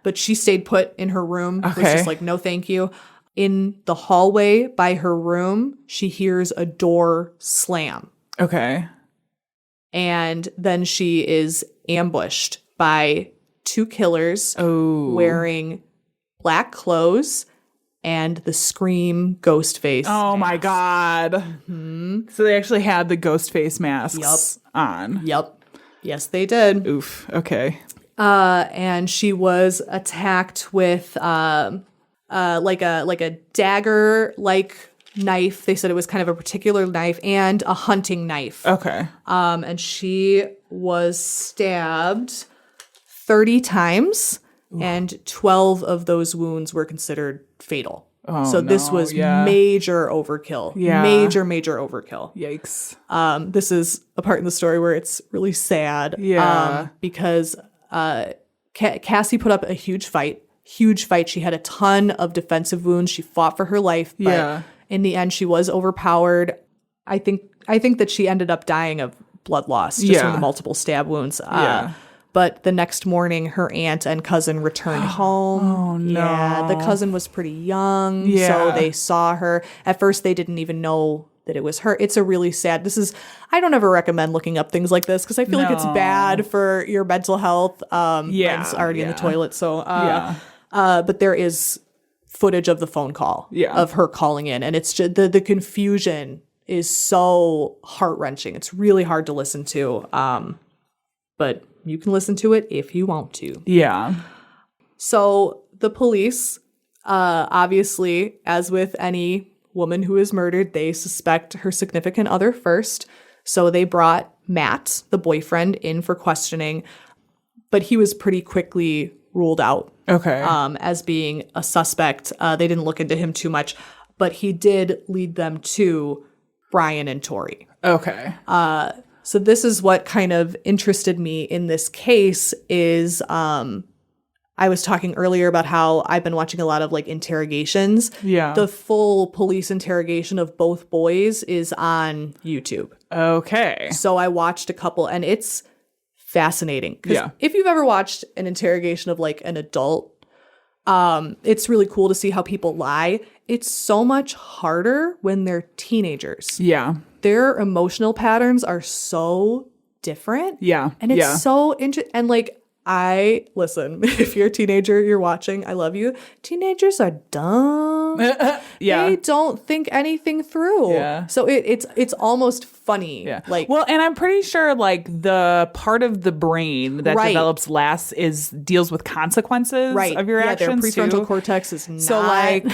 But she stayed put in her room. Was Okay. just like, no, thank you. In the hallway by her room, she hears a door slam. Okay. And then she is ambushed by two killers wearing black clothes and the Scream ghost face. Oh my God. So they actually had the ghost face masks Yup. on. Yep. Yes, they did. Oof. Okay. And she was attacked with like a dagger like knife. They said it was kind of a particular knife and a hunting knife. Okay. And she was stabbed 30 times, and 12 of those wounds were considered fatal. So this was major overkill. Yeah. Major overkill. Yikes. This is a part in the story where it's really sad. Yeah. Because Cassie put up a huge fight. She had a ton of defensive wounds. She fought for her life. But Yeah. in the end, she was overpowered. I think that she ended up dying of blood loss just from Yeah. the multiple stab wounds. Yeah. But the next morning, her aunt and cousin returned home. Oh, no. Yeah, the cousin was pretty young, Yeah. so they saw her. At first, they didn't even know that it was her. It's a really sad. I don't ever recommend looking up things like this because I feel like it's No. bad for your mental health. Yeah, Mine's already in the yeah. toilet, so Yeah. but there is footage of the phone call Yeah. of her calling in, and it's just the confusion is so heart-wrenching. It's really hard to listen to. But you can listen to it if you want to. Yeah. So the police, obviously, as with any woman who is murdered, they suspect her significant other first. So they brought Matt, the boyfriend, in for questioning, but he was pretty quickly ruled out as being a suspect. They didn't look into him too much, but he did lead them to Brian and Tori. Okay. So this is what kind of interested me in this case is I was talking earlier about how I've been watching a lot of like interrogations. Yeah. The full police interrogation of both boys is on YouTube. Okay. So I watched a couple and it's fascinating. 'Cause Yeah. if you've ever watched an interrogation of like an adult, it's really cool to see how people lie. It's so much harder when they're teenagers. Yeah. Their emotional patterns are so different. Yeah. And it's Yeah. so interesting. And like, listen, if you're a teenager, you're watching, I love you. Teenagers are dumb. Yeah. They don't think anything through. Yeah. So it's almost funny. Yeah. Like, well, and I'm pretty sure like the part of the brain that Right. develops last deals with consequences right. of your Their actions prefrontal too. cortex is not So, like,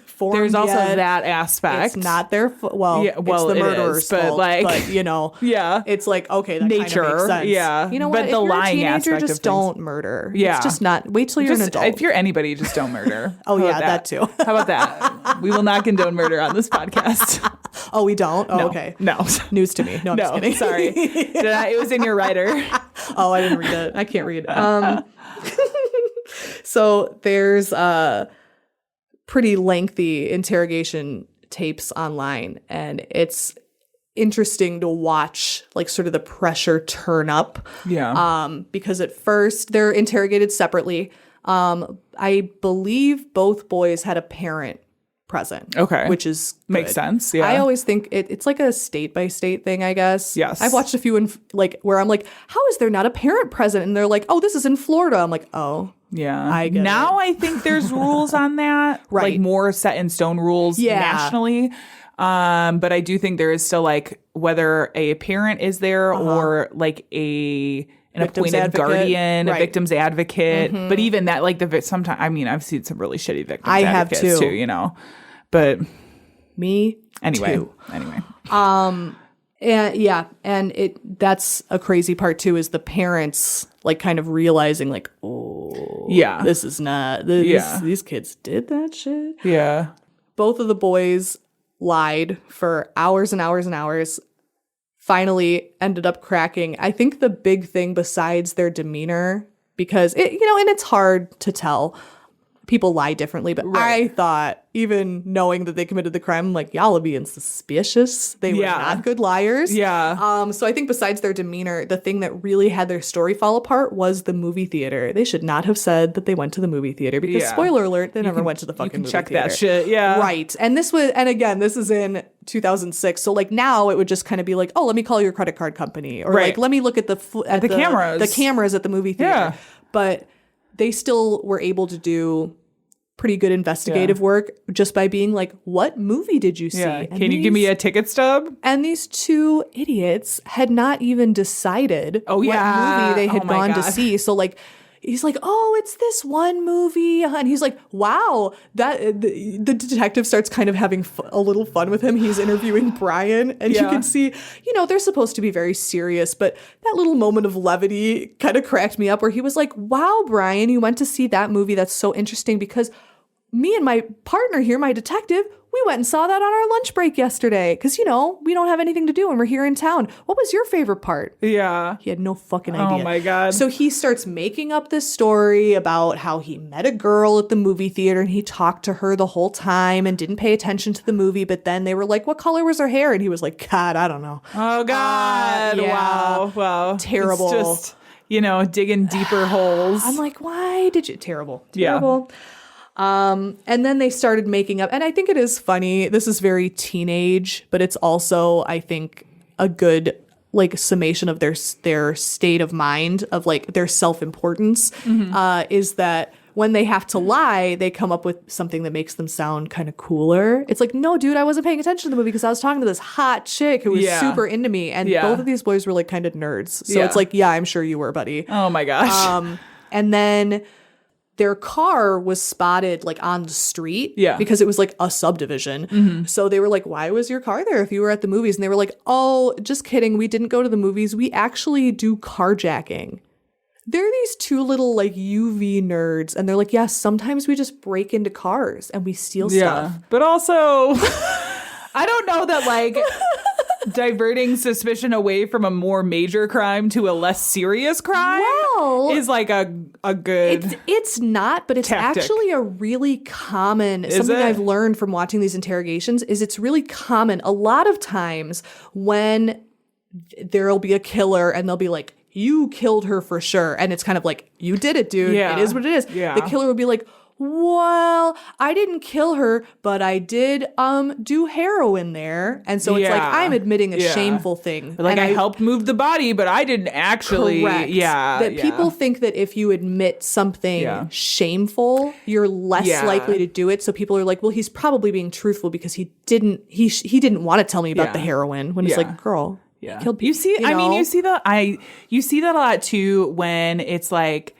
formed There's also yet. that aspect. It's not their well, Yeah, well, it's the it murderer's is, but, fault, like, but you know, yeah. it's like okay, that Nature, kind of makes sense. yeah. You know But what? the if you're a lying teenager, aspect of just things. don't murder. Yeah. It's just not. Wait till you're an adult. If you're anybody, just don't murder. Oh, How yeah, about that too. How about that? We will not condone murder on this podcast. Oh, we don't. Oh, No. okay. No. News to me. No, I'm just No, kidding. sorry. It was in your writer. Oh, I didn't read it. I can't read. So there's pretty lengthy interrogation tapes online, and it's interesting to watch like sort of the pressure turn up. Yeah. Because at first they're interrogated separately. I believe both boys had a parent present. Okay. Which is Makes good. sense, yeah. I always think it's like a state by state thing, I guess. Yes. I've watched a few in like where I'm like, how is there not a parent present? And they're like, oh, this is in Florida. I'm like, oh. Yeah. I get now it. I think there's rules on that. Right. Like more set in stone rules Yeah. nationally. But I do think there is still like whether a parent is there or like an Victim's appointed advocate. guardian, Right. a victim's advocate. But even that, like sometimes, I mean, I've seen some really shitty victims I have advocates too. you know. But Me anyway, too. And yeah, and that's a crazy part too, is the parents like kind of realizing like, oh, Yeah. this is not these kids did that shit. yeah. Both of the boys lied for hours and hours and hours. Finally ended up cracking. I think the big thing besides their demeanor, because and it's hard to tell. People lie differently, but I thought, even knowing that they committed the crime, I'm like, y'all are being suspicious. They were Yeah. not good liars. Yeah. So I think besides their demeanor, the thing that really had their story fall apart was the movie theater. They should not have said that they went to the movie theater because, Yeah. spoiler alert, they never went to the fucking movie Check theater. that shit. Yeah. Right. And this is in 2006. So like now it would just kind of be like, oh, let me call your credit card company, or Right. like let me look at the cameras. the cameras at the movie theater. Yeah. But they still were able to do pretty good investigative work just by being like, what movie did you see? Yeah. And Can you give me a ticket stub? And these two idiots had not even decided Oh, what yeah. movie they had Oh, my gone to God. see. So like, he's like, oh, it's this one movie. And he's like, wow, that the detective starts kind of having a little fun with him. He's interviewing Brian, and you Yeah. can see, they're supposed to be very serious, but that little moment of levity kind of cracked me up where he was like, wow, Brian, you went to see that movie. That's so interesting because me and my partner here, my detective, we went and saw that on our lunch break yesterday because, we don't have anything to do and we're here in town. What was your favorite part? Yeah. He had no fucking idea. Oh my God. So he starts making up this story about how he met a girl at the movie theater and he talked to her the whole time and didn't pay attention to the movie. But then they were like, what color was her hair? And he was like, God, I don't know. Oh God. yeah. Wow. Terrible. It's just, digging deeper holes. I'm like, why did you? Terrible. Yeah. Terrible. And then they started making up, and I think it is funny. This is very teenage, but it's also, I think, a good like summation of their state of mind, of like their self-importance, is that when they have to lie, they come up with something that makes them sound kind of cooler. It's like, no, dude, I wasn't paying attention to the movie because I was talking to this hot chick who was super into me. And both of these boys were like kind of nerds. So it's like, yeah, I'm sure you were, buddy. Oh my gosh. And then their car was spotted like on the street because it was like a subdivision. So they were like, why was your car there if you were at the movies? And they were like, oh, just kidding. We didn't go to the movies. We actually do carjacking. They're these two little like UV nerds. And they're like, yeah, sometimes we just break into cars and we steal stuff. But also, I don't know that like diverting suspicion away from a more major crime to a less serious crime is like a good it's not, but it's tactic. Actually a really common something I've learned from watching these interrogations is it's really common a lot of times when there'll be a killer and they'll be like, you killed her for sure, and it's kind of like, you did it, dude. It is what it is. The killer would be like, well, I didn't kill her, but I did do heroin there. And so it's like, I'm admitting a shameful thing. Like, and I helped move the body, but I didn't actually. Correct. That people think that if you admit something shameful, you're less likely to do it. So people are like, well, he's probably being truthful because he didn't want to tell me about the heroin. When it's like, girl, killed people. You see, you I mean, know? you see that a lot too when it's like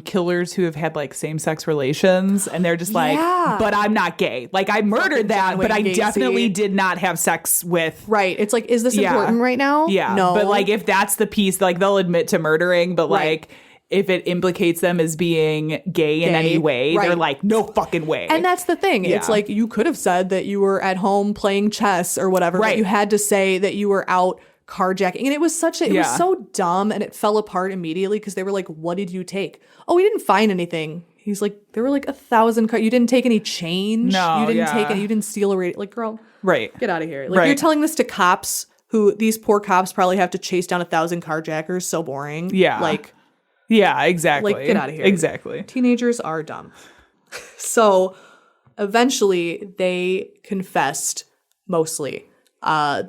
killers who have had like same-sex relations and they're just like, but I'm not gay. Like I murdered that, but I definitely did not have sex with. Right. It's like, is this important right now? Yeah. No. But like if that's the piece, like they'll admit to murdering, but like if it implicates them as being gay in any way, they're like, no fucking way. And that's the thing. It's like you could have said that you were at home playing chess or whatever, but you had to say that you were out carjacking. And it was it was so dumb, and it fell apart immediately because they were like, what did you take? Oh, we didn't find anything. He's like, there were like 1,000 you didn't take any change. No, you didn't take it. You didn't steal a radio. Like, girl, get out of here. Like, you're telling this to cops who these poor cops probably have to chase down 1,000 carjackers. So boring. Yeah. Like, yeah, exactly. Like, get out of here. Exactly. Teenagers are dumb. So eventually they confessed mostly.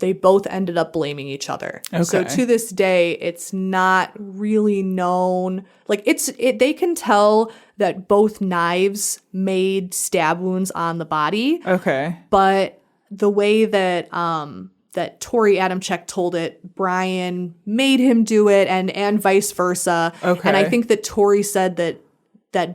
They both ended up blaming each other. Okay. So to this day, it's not really known. Like they can tell that both knives made stab wounds on the body. Okay. But the way that that Tori Adamczyk told it, Brian made him do it, and vice versa. Okay. And I think that Tori said that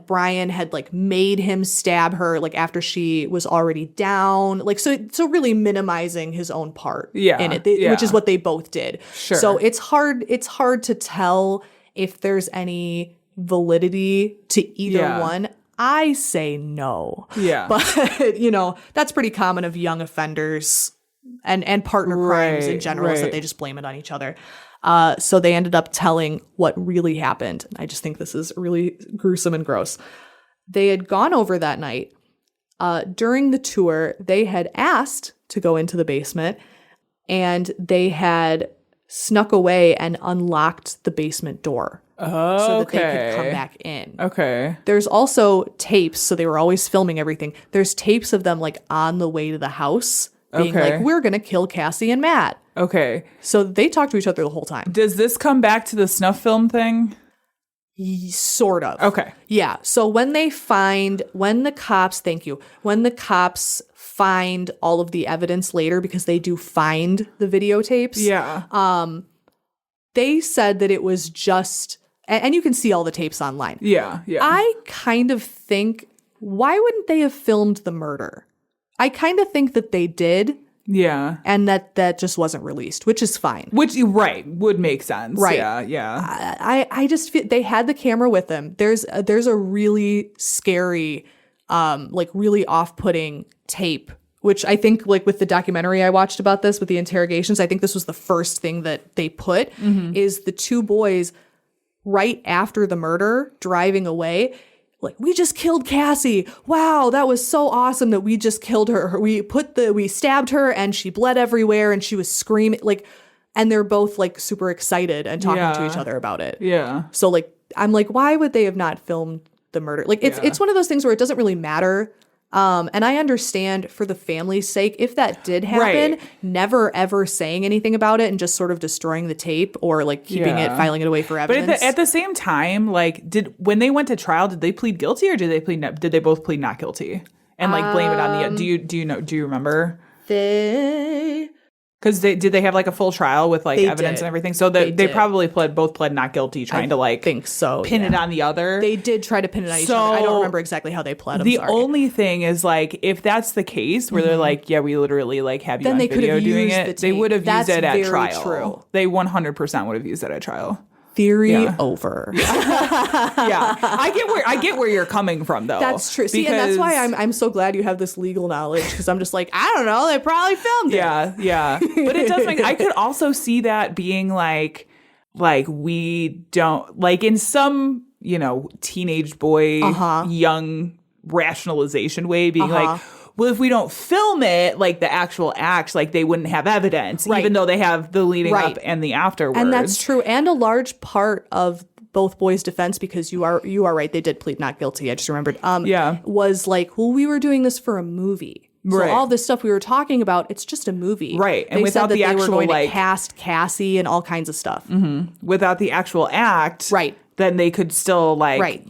Brian had like made him stab her like after she was already down. Like so really minimizing his own part in it, which is what they both did. Sure. So it's hard to tell if there's any validity to either one. I say no. Yeah. But that's pretty common of young offenders and partner crimes in general is that they just blame it on each other. So they ended up telling what really happened. I just think this is really gruesome and gross. They had gone over that night. During the tour, they had asked to go into the basement, and they had snuck away and unlocked the basement door so that they could come back in. Okay. There's also tapes, so they were always filming everything. There's tapes of them like on the way to the house being like, we're going to kill Cassie and Matt. Okay. So they talk to each other the whole time. Does this come back to the snuff film thing? Sort of. Okay. Yeah. So when the cops find all of the evidence later, because they do find the videotapes. Yeah. They said that it was just, and you can see all the tapes online. Yeah. Yeah. I kind of think, why wouldn't they have filmed the murder? I kind of think that they did. Yeah. And that just wasn't released, which is fine. Which, would make sense. Right. Yeah, yeah. I just feel they had the camera with them. There's a really scary, like really off-putting tape, which I think like with the documentary I watched about this, with the interrogations, I think this was the first thing that they put, is the two boys right after the murder driving away. Like, we just killed Cassie. Wow, that was so awesome that we just killed her. We stabbed her and she bled everywhere and she was screaming. Like, and they're both like super excited and talking to each other about it. Yeah. So like, I'm like, why would they have not filmed the murder? Like, it's one of those things where it doesn't really matter And I understand for the family's sake, if that did happen, Right. never ever saying anything about it and just sort of destroying the tape or like keeping it, filing it away for But evidence. at the same time, like, when they went to trial, did they plead guilty or did they both plead not guilty and like blame it on the? Do you remember? they Because did they have like a full trial with like They evidence did. and everything? So They they did. probably both pled not guilty, trying to like think so. pin yeah. it on the other. They did try to pin it on each So, other. I don't remember exactly how they pled. I'm The sorry. only thing is like if that's the case where they're like, yeah, we literally like have you Then on they could video have doing used it, the they tape. would have used That's it at very trial. true. They 100% would have used it at trial. Theory Yeah. over. Yeah, I get where you're coming from though. That's true. See, and that's why I'm so glad you have this legal knowledge because I'm just like, I don't know, they probably filmed it. Yeah. But it does make, I could also see that being like we don't, like in some, teenage boy, young rationalization way being like, well, if we don't film it, like the actual act, like they wouldn't have evidence, Right. even though they have the leading Right. up and the afterwards. And that's true. And a large part of both boys' defense, because you are right, they did plead not guilty. I just remembered. Was like, well, we were doing this for a movie. So Right. all this stuff we were talking about, it's just a movie. Right. And they without said that the they were actual, going like- to cast Cassie and all kinds of stuff. without the actual act, Right. then they could still like Right.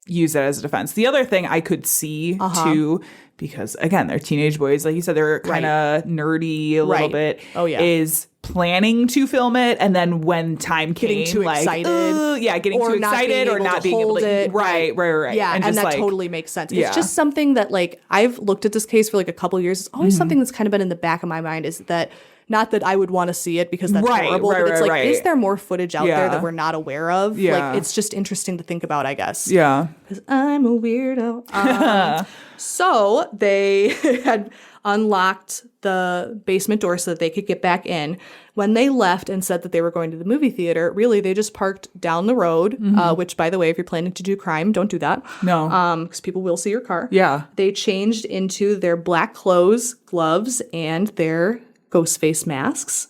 use it as a defense. The other thing I could see too, because again, they're teenage boys, like you said, they're kind of nerdy a little Right. bit. Oh, yeah. Is planning to film it, and then when time came, Getting too like, excited. getting Or too not being excited, or able not to being able hold to, it. right. Yeah, and just that like, totally makes sense. Yeah. It's just something that, like, I've looked at this case for like a couple years. It's always something that's kind of been in the back of my mind is that, not that I would want to see it because that's Right, horrible, right, but it's right, like, right. is there more footage out Yeah. there that we're not aware of? Yeah. Like, it's just interesting to think about, I guess. Yeah. Because I'm a weirdo. So they had unlocked the basement door so that they could get back in. When they left and said that they were going to the movie theater, really, they just parked down the road, which, by the way, if you're planning to do crime, don't do that. No. Because people will see your car. Yeah. They changed into their black clothes, gloves, and their ghost face masks.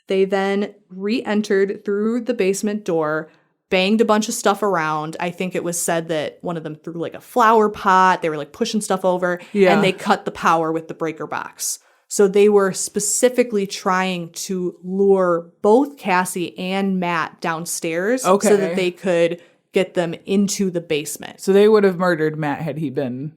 They then re-entered through the basement door, banged a bunch of stuff around. I think it was said that one of them threw like a flower pot. They were like pushing stuff over, Yeah. and they cut the power with the breaker box. So they were specifically trying to lure both Cassie and Matt downstairs so Okay. that they could get them into the basement. So they would have murdered Matt had he been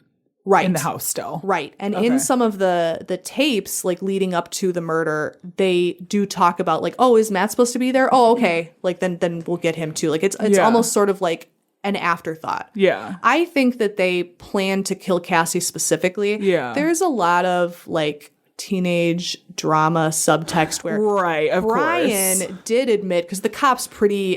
Right. in the house still. Right. And Okay. in some of the tapes, like leading up to the murder, they do talk about like, oh, is Matt supposed to be there? Oh, okay. Like then we'll get him too. Like it's Yeah. almost sort of like an afterthought. Yeah. I think that they plan to kill Cassie specifically. Yeah. There's a lot of like teenage drama subtext where Right, of course. Brian did admit, because the cops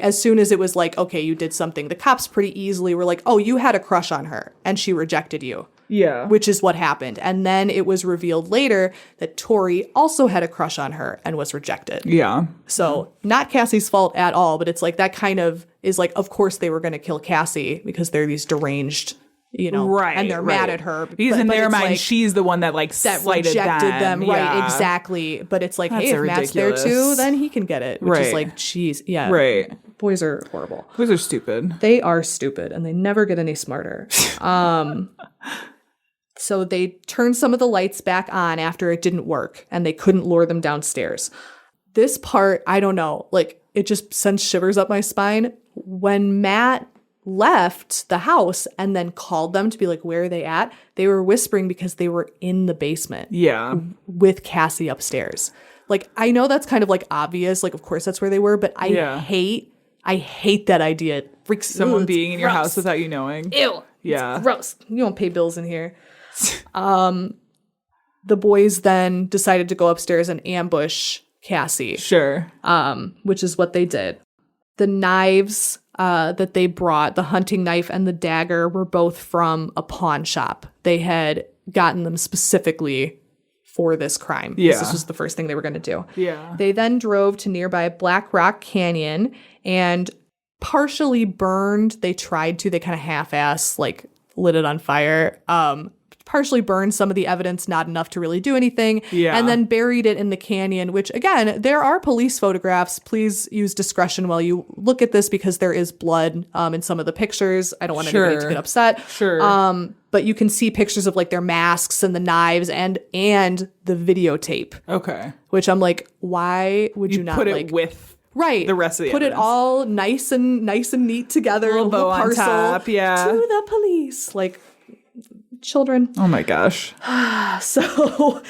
as soon as it was like, okay, you did something, the cops pretty easily were like, oh, you had a crush on her and she rejected you. Yeah. Which is what happened. And then it was revealed later that Tori also had a crush on her and was rejected. Yeah. So not Cassie's fault at all, but it's like that kind of is like, of course they were going to kill Cassie because they're these deranged, Right. and they're mad at her. Because in but their it's mind, like, she's the one that like that slighted rejected them. Right, Yeah. exactly. But it's like, That's hey, if so Matt's there too, ridiculous. then he can get it. Which Right. is like, geez, yeah. Right. Boys are horrible. Those are stupid. They are stupid and they never get any smarter. So they turned some of the lights back on after it didn't work and they couldn't lure them downstairs. This part, I don't know, like it just sends shivers up my spine. When Matt left the house and then called them to be like, where are they at? They were whispering because they were in the basement Yeah. with Cassie upstairs. Like, I know that's kind of like obvious. Like, of course that's where they were, but I hate that idea. It freaks Someone it's being in your gross. house without you knowing. Ew. Yeah. It's gross. You don't pay bills in here. The boys then decided to go upstairs and ambush Cassie, Sure. which is what they did. The knives that they brought, the hunting knife and the dagger, were both from a pawn shop. They had gotten them specifically for this crime. 'Cause Yeah. This was the first thing they were going to do. Yeah. They then drove to nearby Black Rock Canyon and partially burned. They tried to, they kind of half-ass, like, lit it on fire. Partially burned some of the evidence, not enough to really do anything. Yeah. And then buried it in the canyon, which, again, there are police photographs. Please use discretion while you look at this because there is blood in some of the pictures. I don't want anybody to Sure. get upset. Sure. But you can see pictures of like their masks and the knives and the videotape, Okay. which I'm like, why would you not put like it with right the rest of the put it evidence. all nice and neat together, Little a little bow on parcel top, yeah. to the police, like children. Oh my gosh. So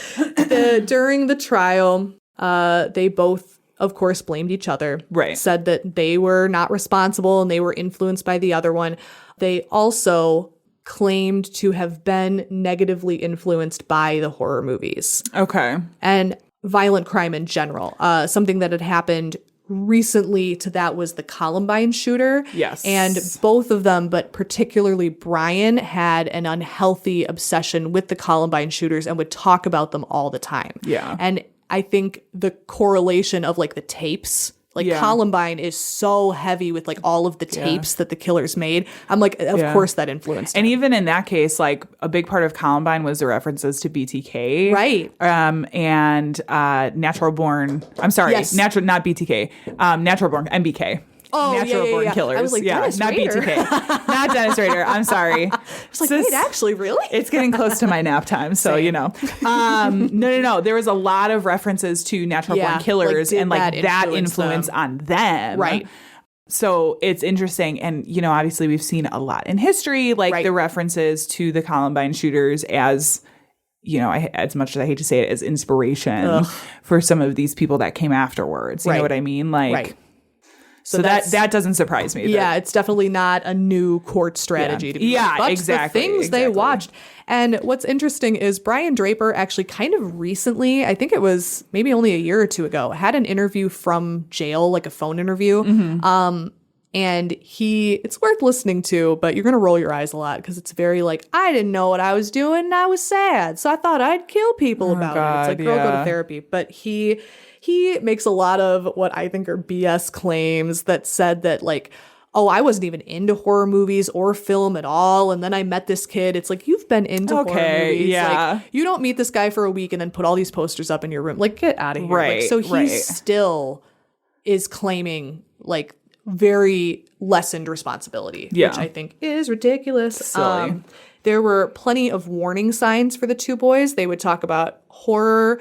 during the trial, they both, of course, blamed each other. Right. Said that they were not responsible and they were influenced by the other one. They also claimed to have been negatively influenced by the horror movies Okay. and violent crime in general. Something that had happened recently to that was the Columbine shooter. Yes. And both of them, but particularly Brian, had an unhealthy obsession with the Columbine shooters and would talk about them all the time. Yeah. And I think the correlation of like the tapes, like Yeah. Columbine is so heavy with like all of the tapes that the killers made. I'm like, of Yeah. course that influenced And him. even in that case, like a big part of Columbine was the references to BTK. Right. And natural born, I'm sorry, Yes. natural, not BTK, natural born, MBK. Oh, Natural yeah. born killers. I was like, Dennis not Rader. BTK. Not Dennis Rader. I'm sorry. It's like, wait, actually, really? It's getting close to my nap time, so you know. No. There was a lot of references to natural Yeah, born killers like, and did like that that influence influence them? on them. Right. So it's interesting. And, you know, obviously we've seen a lot in history, like Right. the references to the Columbine shooters as, you know, as much as I hate to say it, as inspiration for some of these people that came afterwards. You know Right. what I mean? Like, Right. so that doesn't surprise me. Yeah, it's definitely not a new court strategy Yeah. to be Yeah, like, but exactly, the things they exactly. watched. And what's interesting is Brian Draper actually kind of recently, I think it was maybe only a year or two ago, had an interview from jail, like a phone interview. Mm-hmm. And it's worth listening to, but you're going to roll your eyes a lot because it's very like, I didn't know what I was doing and I was sad. So I thought I'd kill people about it. It's like, God, girl, go to yeah. therapy. But he makes a lot of what I think are BS claims that said that like, oh, I wasn't even into horror movies or film at all. And then I met this kid. It's like, you've been into horror movies. yeah. Like, you don't meet this guy for a week and then put all these posters up in your room. Like, get out of here. Right, Like, so he right. still is claiming like very lessened responsibility, Yeah. which I think is ridiculous. Silly. There were plenty of warning signs for the two boys. They would talk about horror,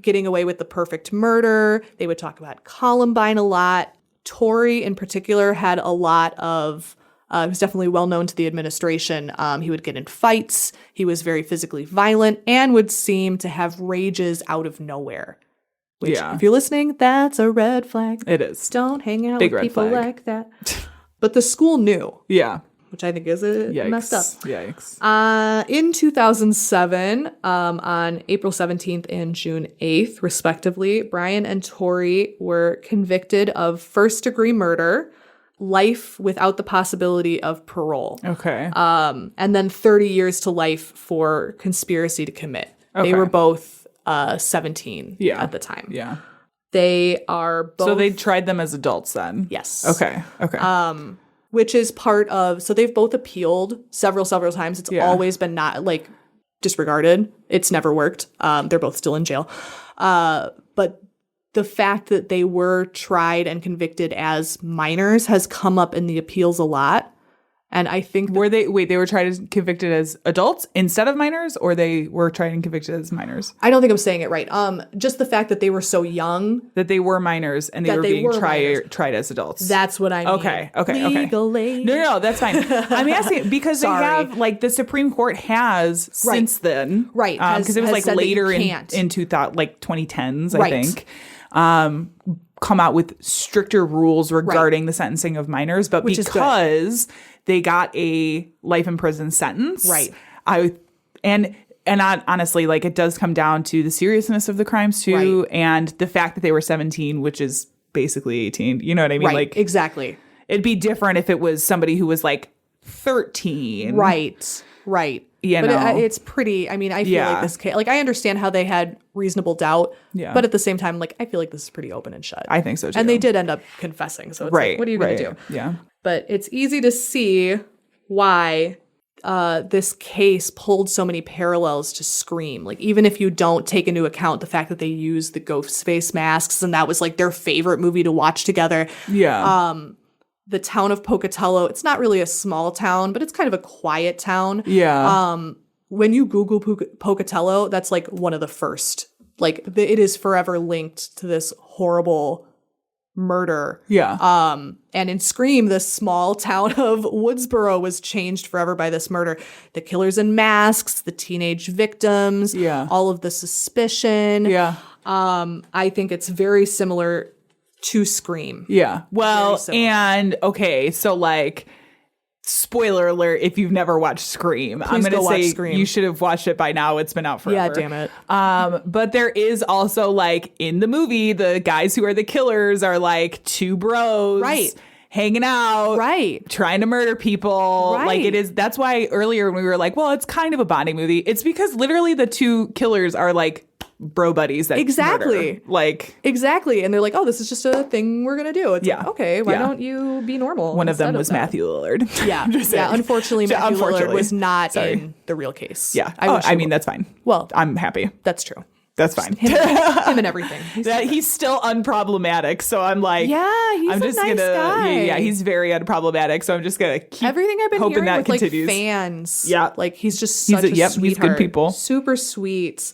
getting away with the perfect murder. They would talk about Columbine a lot. Tori, in particular, had a lot of. He was definitely well known to the administration. He would get in fights. He was very physically violent and would seem to have rages out of nowhere. Which, Yeah. if you're listening, that's a red flag. It is. Don't hang out Big with red people flag. like that. But the school knew, Yeah. which I think is Yikes. messed up. Yikes. In 2007, on April 17th and June 8th, respectively, Brian and Tori were convicted of first-degree murder, life without the possibility of parole, Okay. and then 30 years to life for conspiracy to commit. Okay. They were both 17 Yeah. at the time. yeah. They are both... So they tried them as adults then? Yes. Okay. Which is part of, so they've both appealed several times. It's Yeah. always been not like disregarded. It's never worked. They're both still in jail. But the fact that they were tried and convicted as minors has come up in the appeals a lot. And I think that They were tried and convicted as adults instead of minors, or they were tried and convicted as minors? I don't think I'm saying it right. Just the fact that they were so young, That they were minors and they That were they being were minors. tried as adults. that's what I mean. Okay. Legal age. No, that's fine. I'm asking because they Sorry. have like the Supreme Court has Right. since then, Right. Because it was Has like said that you later can't. in 2000, like 2010s, I Right. think, come out with stricter rules regarding the sentencing of minors. But Which is good. because they got a life in prison sentence, Right. Honestly, like it does come down to the seriousness of the crimes too, Right. and the fact that they were 17, which is basically 18. You know what I mean? Right. Like Exactly. it'd be different if it was somebody who was like 13. Right. You but know. it's pretty. I mean, I feel Yeah. like this case, like I understand how they had reasonable doubt, Yeah. but at the same time, like I feel like this is pretty open and shut. I think so too. And they did end up confessing, so it's Right. like, what are you going to right. do? Yeah. But it's easy to see why this case pulled so many parallels to Scream. Like even if you don't take into account the fact that they used the ghost face masks and that was like their favorite movie to watch together, Yeah. the town of Pocatello. It's not really a small town, but it's kind of a quiet town. Yeah. When you Google Pocatello, that's like one of the first. Like it is forever linked to this horrible murder. Yeah. And in Scream, the small town of Woodsboro was changed forever by this murder. The killers in masks, the teenage victims, all of the suspicion. Yeah. I think it's very similar to Scream. Yeah. Well, Very similar. and okay, so like spoiler alert, if you've never watched Scream, I'm Please going to go watch say Scream. you should have watched it by now. It's been out forever. Yeah, damn it. But there is also like in the movie, the guys who are the killers are like two bros. Right. Hanging out. Right. Trying to murder people. Right. Like it is. That's why earlier when we were like, well, it's kind of a bonding movie. It's because literally the two killers are like bro buddies that Exactly. murder. Like Exactly. And they're like, oh, this is just a thing we're going to do. It's Yeah. like, okay, why Yeah. don't you be normal? one of them instead was that? Matthew Lillard. Yeah. Just saying. Yeah. Unfortunately, Matthew Lillard Unfortunately. was not Sorry. in the real case. Yeah. I wish he mean, was. that's fine. Well, I'm happy. that's true. That's fine. Him and everything. He's still unproblematic, so I'm like, Yeah, he's I'm a just nice guy. Yeah, he's very unproblematic, so I'm just gonna keep Everything I've been hoping hearing that with continues. like fans. Yeah. Like he's just He's such a- a yep, he's good sweetheart. people. Super sweet.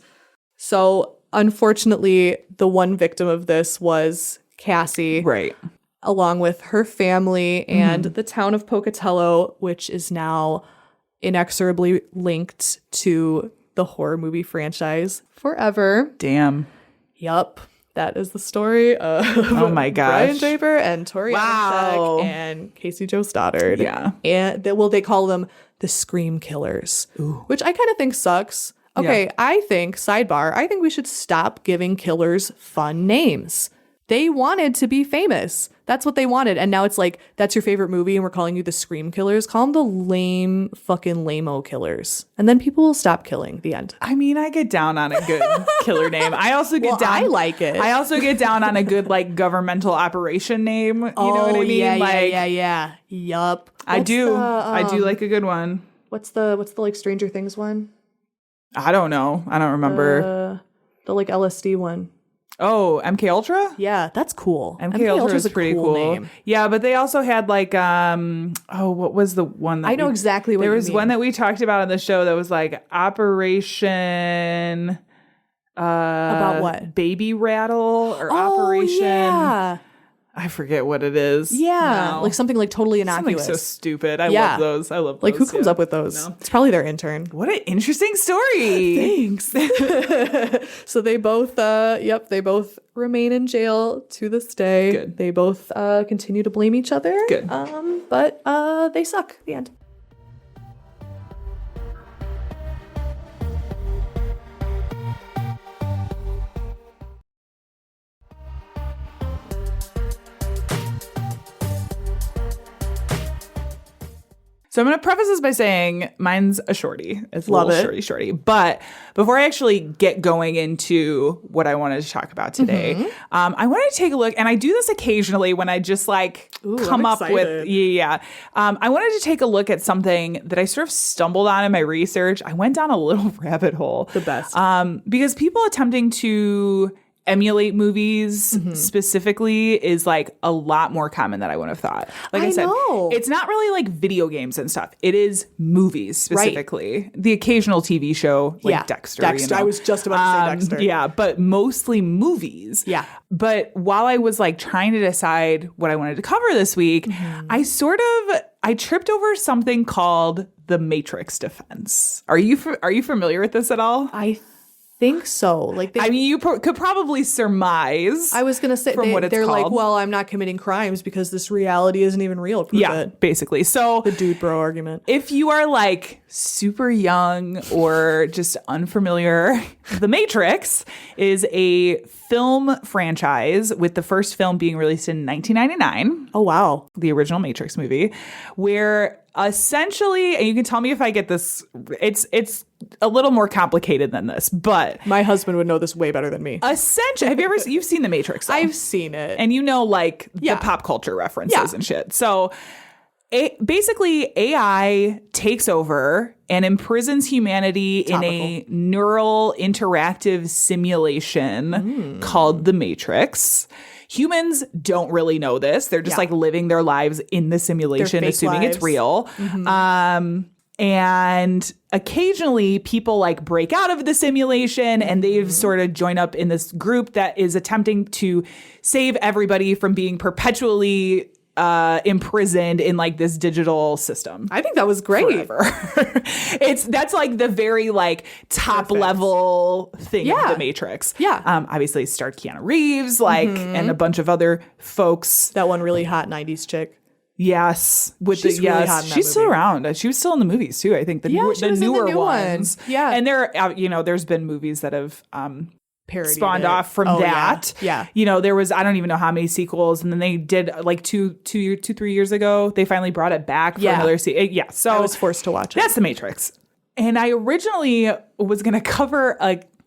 So unfortunately, the one victim of this was Cassie. Right. Along with her family and the town of Pocatello, which is now inexorably linked to the horror movie franchise forever. Damn. Yup. That is the story of Oh my gosh. Brian Draper and Tori Wow. Amichek and Casey Joe Stoddard. Yeah. And they call them the Scream Killers, which I kind of think sucks. Okay, Yeah. I think, sidebar, I think we should stop giving killers fun names. They wanted to be famous. That's what they wanted. And now it's like, that's your favorite movie and we're calling you the Scream Killers. Call them the lame fucking lame-o killers. And then people will stop killing. The end. I mean, I get down on a good killer name. I also get Well, down. I like it. I also get down on a good like governmental operation name. You know what I mean? Yeah, like, yeah. Yup. I do. What's I do like a good one. What's the like Stranger Things one? I don't know. I don't remember. The like LSD one. Oh, MK Ultra? Yeah, that's cool. MK Ultra is a pretty cool. name. Yeah, but they also had like what was the one that I know exactly what there you was mean. one that we talked about on the show that was like Operation About what? Baby Rattle or Oh, Operation yeah. I forget what it is. Yeah. now. Like something like totally Something innocuous. so stupid. I Yeah. love those. I love Like those. who comes yeah. up with those? No. It's probably their intern. What an interesting story. Thanks. So they both they both remain in jail to this day. Good. They both continue to blame each other. Good. But they suck. The end. So I'm going to preface this by saying mine's a shorty. It's a Love little it. shorty. But before I actually get going into what I wanted to talk about today, Mm-hmm. I wanted to take a look, and I do this occasionally when I just like come I'm up with, excited. yeah. I wanted to take a look at something that I sort of stumbled on in my research. I went down a little rabbit hole. The best. Because people attempting to emulate movies Mm-hmm. specifically is like a lot more common than I would have thought. Like I, I said, know. it's not really like video games and stuff. It is movies specifically. The occasional TV show like Yeah, Dexter. Dexter. You know? I was just about to say Dexter. Yeah, but mostly movies. Yeah. But while I was like trying to decide what I wanted to cover this week, Mm-hmm. I tripped over something called the Matrix defense. Are you familiar with this at all? I think so. Like they, I mean, you could probably surmise. I was gonna say from what it's they're like, called. well, I'm not committing crimes because this reality isn't even real. Prove yeah, it. basically. So The dude bro argument. if you are like super young or just unfamiliar, The Matrix is a film franchise with the first film being released in 1999. Oh wow. The original Matrix movie, where essentially, and you can tell me if I get this, it's a little more complicated than this, but My husband would know this way better than me. essentially, you've seen The Matrix? Though. I've seen it. And you know, like Yeah. the pop culture references Yeah. and shit. So basically, AI takes over and imprisons humanity in a neural interactive simulation called the Matrix. Humans don't really know this. They're just like living their lives in the simulation, fake assuming it's lives. real. And occasionally people like break out of the simulation and they've sort of joined up in this group that is attempting to save everybody from being perpetually imprisoned in like this digital system. I think that was great. That's like the very like top level thing of the Matrix. Yeah. Obviously it starred Keanu Reeves, like, and a bunch of other folks. That one really hot 90s chick. Yes, She's really hot in that she's still movie. around. She was still in the movies too. I think the she was in the newer new ones. one. Yeah, and there's been movies that have Parodied spawned it. off from that. Yeah. There was I don't even know how many sequels, and then they did like 3 years ago. They finally brought it back for another season. Yeah, so I was forced to watch it. That's The Matrix, and I originally was going to cover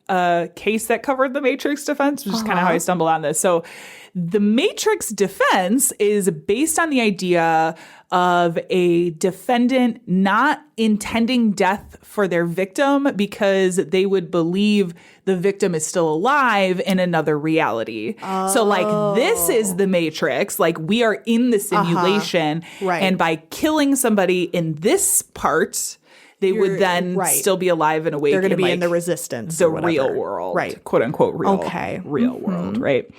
a case that covered the Matrix defense, which is kind of how I stumbled on this. So the Matrix defense is based on the idea of a defendant not intending death for their victim because they would believe the victim is still alive in another reality. So like this is the Matrix, like we are in the simulation, Right. and by killing somebody in this part, they would then right. still be alive and awake. They're going to be like, in the resistance, the or whatever. real world, right? quote unquote real, Okay. real world, right?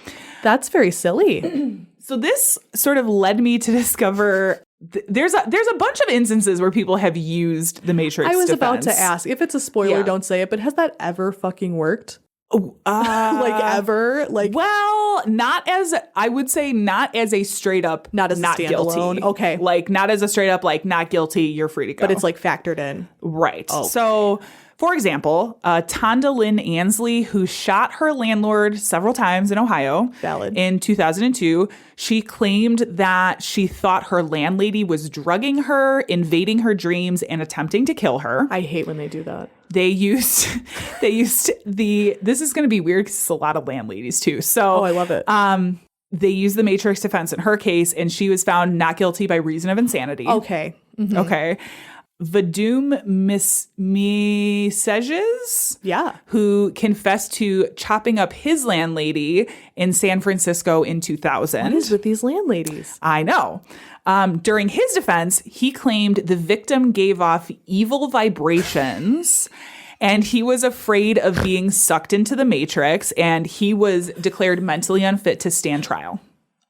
That's very silly. So this sort of led me to discover there's a bunch of instances where people have used the Matrix. I was about to defense. ask if it's a spoiler. Yeah. Don't say it. But has that ever fucking worked? Uh, Like ever? Like well, not as I would say, not as a straight up, Not as a not standalone. guilty. Okay. like not as a straight up, like not guilty. You're free to go. but it's like factored in. Right. So, for example, Tonda Lynn Ansley, who shot her landlord several times in Ohio Valid. in 2002, she claimed that she thought her landlady was drugging her, invading her dreams, and attempting to kill her. I hate when they do that. They used this is going to be weird because it's a lot of landladies too. So, Oh, I love it. they used the Matrix defense in her case, and she was found not guilty by reason of insanity. Okay. Mhm. Okay. Vadum Miseges, Yeah. who confessed to chopping up his landlady in San Francisco in 2000. What is with these landladies? I know. During his defense, he claimed the victim gave off evil vibrations and he was afraid of being sucked into the Matrix, and he was declared mentally unfit to stand trial.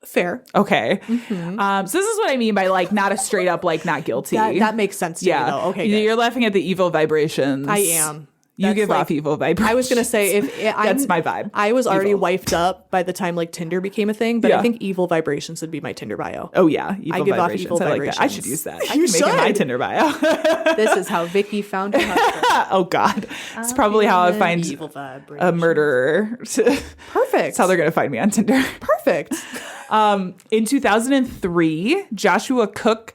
Fair. Okay. So this is what I mean by like not a straight up, like not guilty. That makes sense to me, though. Okay, good. You're laughing at the evil vibrations. I am. You That's give like- off evil vibrations. I was gonna say That's my vibe. I was already Evil. wifed up by the time like Tinder became a thing, but Yeah. I think evil vibrations would be my Tinder bio. Oh yeah, evil I give off vibrations. evil I like that. I vibrations. should use that. I You can make it my should. Tinder bio. This is how Vicky found her husband. Oh God, it's probably how I find evil a vibrations. murderer. Perfect. That's how they're gonna find me on Tinder. Perfect. In 2003, Joshua Cook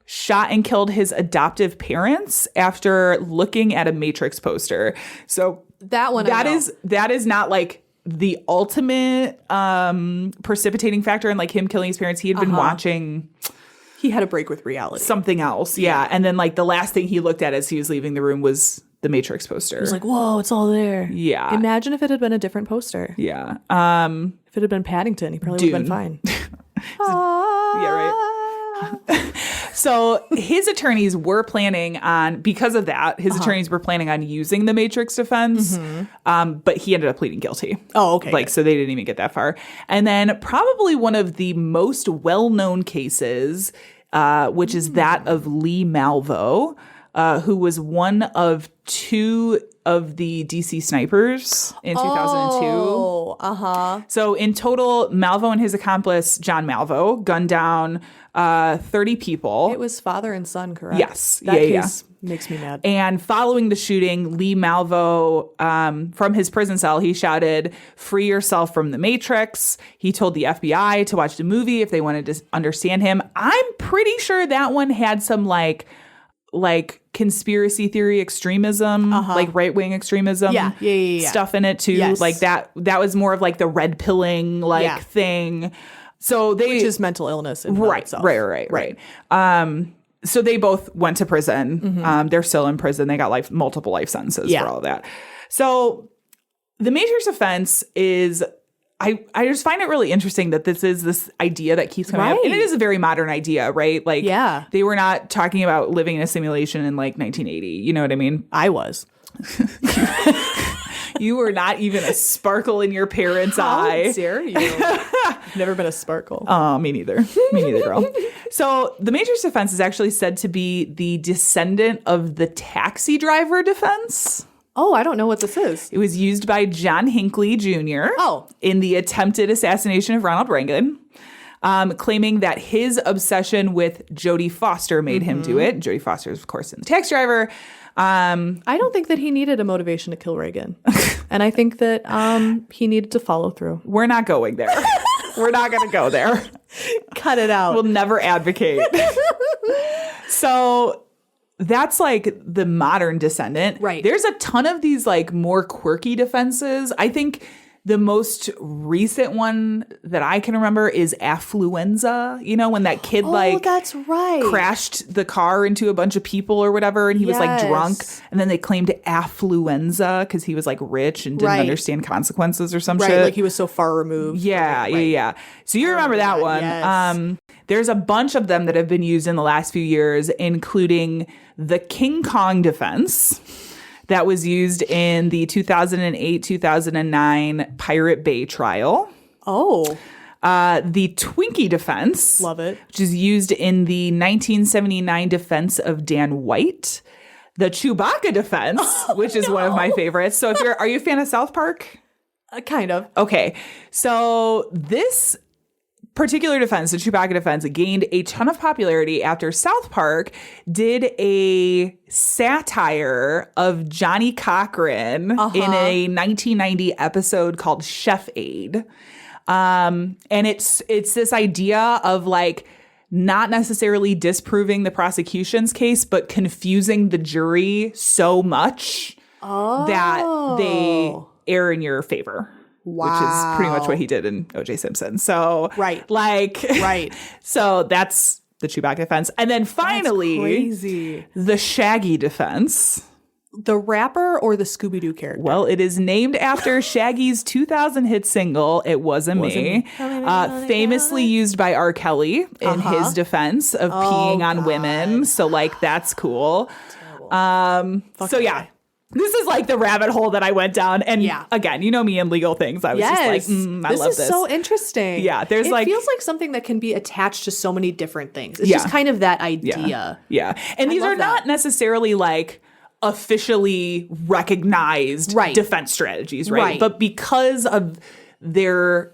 shot and killed his adoptive parents after looking at a Matrix poster. So That one. I know. that is not like the ultimate precipitating factor in like him killing his parents. He had been watching He had a break with reality. something else. Yeah. And then like the last thing he looked at as he was leaving the room was the Matrix poster. It was like, whoa, it's all there. Yeah. Imagine if it had been a different poster. yeah. If it had been Paddington, he probably would have been Dune. fine. Yeah, right. So his attorneys were planning on, because of that, his attorneys were planning on using the Matrix defense, but he ended up pleading guilty. Oh, okay. Like, good. so they didn't even get that far. And then probably one of the most well-known cases, which is that of Lee Malvo, who was one of two of the DC snipers in 2002. Oh, So in total, Malvo and his accomplice, John Malvo, gunned down 30 people. It was father and son, correct? Yes. That Yeah. case makes me mad. And following the shooting, Lee Malvo, from his prison cell, he shouted, "Free yourself from the Matrix." He told the FBI to watch the movie if they wanted to understand him. I'm pretty sure that one had some like conspiracy theory extremism, like right-wing extremism Yeah. stuff in it too. Yes. Like that was more of like the red pilling thing. So they Which is mental illness in and of right. itself. Right. So they both went to prison. They're still in prison. They got multiple life sentences for all of that. So the Matrix offense is I just find it really interesting that this is this idea that keeps coming up. And it is a very modern idea, right? Like, they were not talking about living in a simulation in like 1980. You know what I mean? I was. You were not even a sparkle in your parents' eye. How dare you? Never been a sparkle. Oh, me neither. Me neither, girl. So the Matrix defense is actually said to be the descendant of the taxi driver defense. Oh, I don't know what this is. It was used by John Hinckley Jr. In the attempted assassination of Ronald Reagan, claiming that his obsession with Jodie Foster made him do it. Jodie Foster is, of course, in The Taxi Driver. I don't think that he needed a motivation to kill Reagan. And I think that he needed to follow through. We're not going there. We're not going to go there. Cut it out. We'll never advocate. So that's like the modern descendant. Right. There's a ton of these like more quirky defenses. I think the most recent one that I can remember is affluenza. You know, when that kid that's right. crashed the car into a bunch of people or whatever, and he was like drunk, and then they claimed affluenza because he was like rich and didn't understand consequences or some shit. Like he was so far removed. Yeah. So you remember that one. Yes. There's a bunch of them that have been used in the last few years, including the King Kong defense that was used in the 2008-2009 Pirate Bay trial. Oh. The Twinkie defense. Love it. Which is used in the 1979 defense of Dan White. The Chewbacca defense, which is one of my favorites. So are you a fan of South Park? Kind of. Okay. So this particular defense, the Chewbacca defense, gained a ton of popularity after South Park did a satire of Johnny Cochran in a 1990 episode called Chef Aid. And it's this idea of like not necessarily disproving the prosecution's case, but confusing the jury so much that they err in your favor. Wow. Which is pretty much what he did in O.J. Simpson. So, Right. So that's the Chewbacca defense. And then finally, crazy. The Shaggy defense. The rapper or the Scooby-Doo character? Well, it is named after Shaggy's 2000 hit single, It Wasn't Me. Famously used by R. Kelly in his defense of peeing on women. So, like, that's cool. This is like the rabbit hole that I went down. And again, you know me and legal things. I was just like, I love this. This is so interesting. Yeah, it feels like something that can be attached to so many different things. It's just kind of that idea. Yeah. And these are not necessarily like officially recognized defense strategies, right? But because of their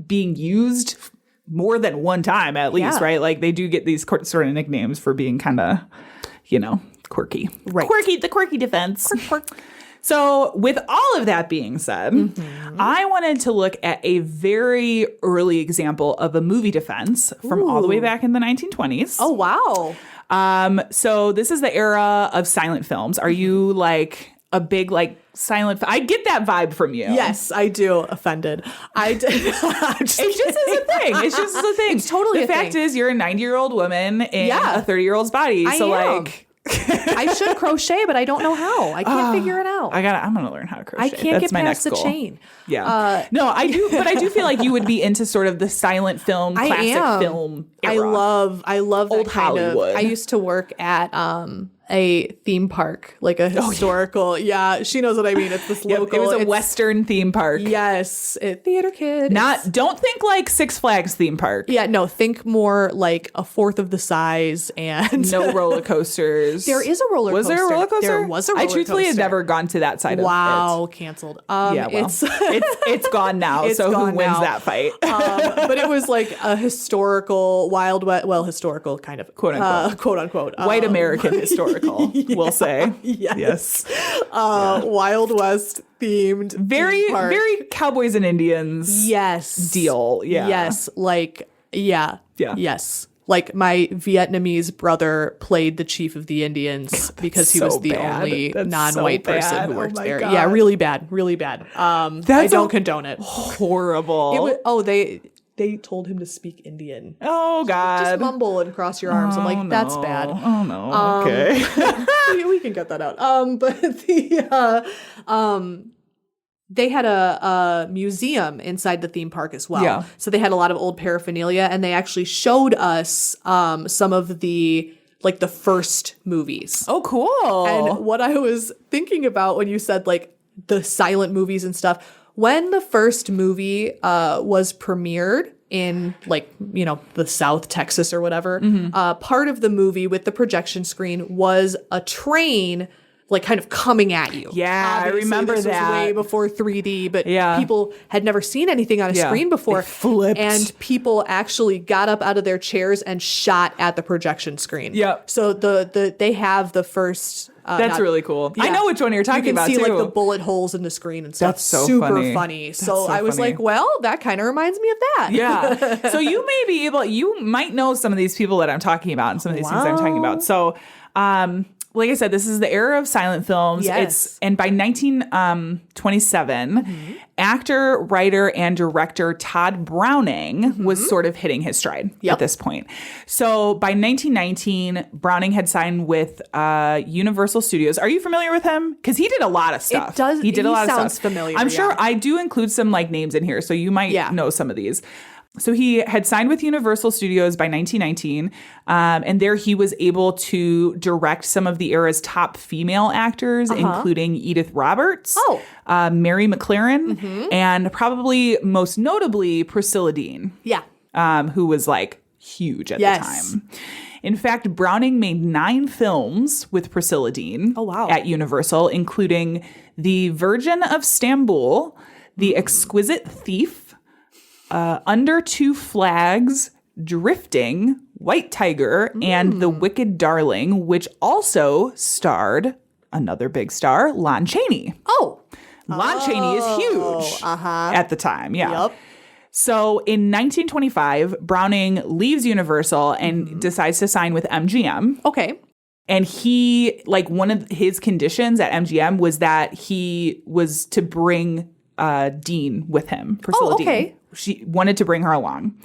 being used more than one time at least, right? Like they do get these sort of nicknames for being kind of, you know, quirky. Right. The quirky defense. Quirk. So with all of that being said, I wanted to look at a very early example of a movie defense from all the way back in the 1920s. Oh, wow. So this is the era of silent films. Are you like a big like silent? I get that vibe from you. Yes, I do. Offended. It just is a thing. It's just a thing. It's totally the a fact thing. is you're a 90-year-old woman in a 30-year-old's body. I so am. like I should crochet, but I don't know how. I can't figure it out. I'm gonna learn how to crochet. I can't That's get my past next the goal. chain. Yeah. No, I do, but I do feel like you would be into sort of the silent film, classic film era. I love that Old kind Hollywood. of. I used to work at a theme park, like a historical. She knows what I mean. It's this local. It was a Western theme park. Yes, theater kid. Don't think like Six Flags theme park. Yeah, no. Think more like a fourth of the size and no roller coasters. There is a roller coaster. Was there a roller coaster? There was a roller I coaster. truthfully had never gone to that side of it. Wow, canceled. It's gone now. It's so gone who wins now. that fight? But it was like a historical Wild West, historical kind of quote unquote white American historical. We'll say yes. Wild West themed, very Cowboys and Indians. Yes, deal. Yeah. Yes, yes. Like my Vietnamese brother played the chief of the Indians because he was the only non-white person who worked there. God. Yeah, really bad. I don't condone it. Horrible. They told him to speak Indian. Oh God! Just mumble and cross your arms. I'm like, that's bad. Oh no. Okay. we can get that out. But they had a museum inside the theme park as well. Yeah. So they had a lot of old paraphernalia, and they actually showed us some of the first movies. Oh, cool. And what I was thinking about when you said like the silent movies and stuff, when the first movie was premiered in the South, Texas or whatever, part of the movie with the projection screen was a train kind of coming at you. Yeah, Obviously, I remember this that. was way before 3D, but Yeah. people had never seen anything on a screen before. They flipped. And people actually got up out of their chairs and shot at the projection screen. Yep. So they have the first... That's really cool. I Yeah. know which one you're talking about, You can see too. the bullet holes in the screen and stuff. That's so Super funny. That's So so I was funny. like, well, that kind of reminds me of that. Yeah. So you might know some of these people that I'm talking about and some of these things I'm talking about. So, like I said, this is the era of silent films. Yes. And by 1927, actor, writer, and director Todd Browning was sort of hitting his stride at this point. So by 1919, Browning had signed with Universal Studios. Are you familiar with him? Because he did a lot of stuff. He did a lot of stuff. sounds familiar, I'm sure yeah. I do include some names in here, so you might know some of these. So he had signed with Universal Studios by 1919, and there he was able to direct some of the era's top female actors, including Edith Roberts, Mary McLaren, and probably most notably Priscilla Dean, who was huge at the time. In fact, Browning made 9 films with Priscilla Dean at Universal, including The Virgin of Stamboul, The Exquisite Thief, Under Two Flags, Drifting, White Tiger, and The Wicked Darling, which also starred another big star, Lon Chaney. Lon Chaney is huge at the time. Yeah. Yep. So in 1925, Browning leaves Universal and decides to sign with MGM. Okay. And he, one of his conditions at MGM was that he was to bring Dean with him, Priscilla okay. Dean. She wanted to bring her along.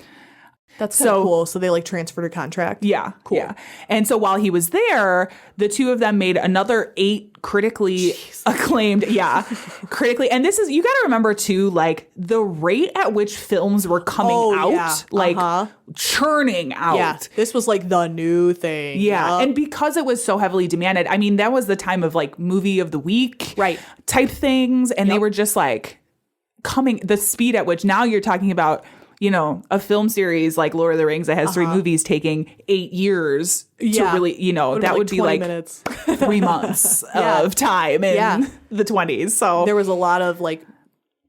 That's so cool. So they transferred her contract. Yeah. Cool. Yeah. And so while he was there, the two of them made another 8 critically acclaimed. Yeah. Critically. And this is, you got to remember too, the rate at which films were coming out, churning out. Yeah. This was the new thing. Yeah. Yep. And because it was so heavily demanded, I mean, that was the time of movie of the week type things. And they were just coming, the speed at which now you're talking about, a film series like Lord of the Rings that has 3 movies taking 8 years to really, that would be 20 minutes. 3 months of time in the 20s. So there was a lot of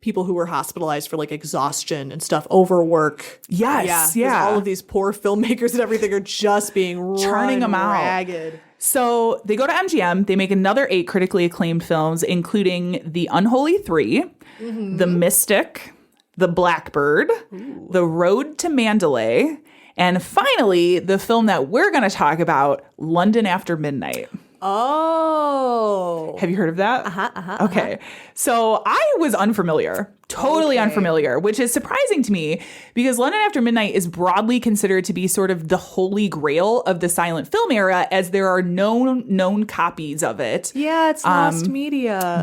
people who were hospitalized for exhaustion and stuff, overwork. Yes. 'Cause all of these poor filmmakers and everything are just being churning them out. ragged. So they go to MGM. They make another 8 critically acclaimed films, including The Unholy Three, The Mystic, The Blackbird, The Road to Mandalay, and finally, the film that we're going to talk about, London After Midnight. Oh. Have you heard of that? Okay. So I was unfamiliar, totally unfamiliar, which is surprising to me because London After Midnight is broadly considered to be sort of the holy grail of the silent film era, as there are no known copies of it. Yeah, it's lost media.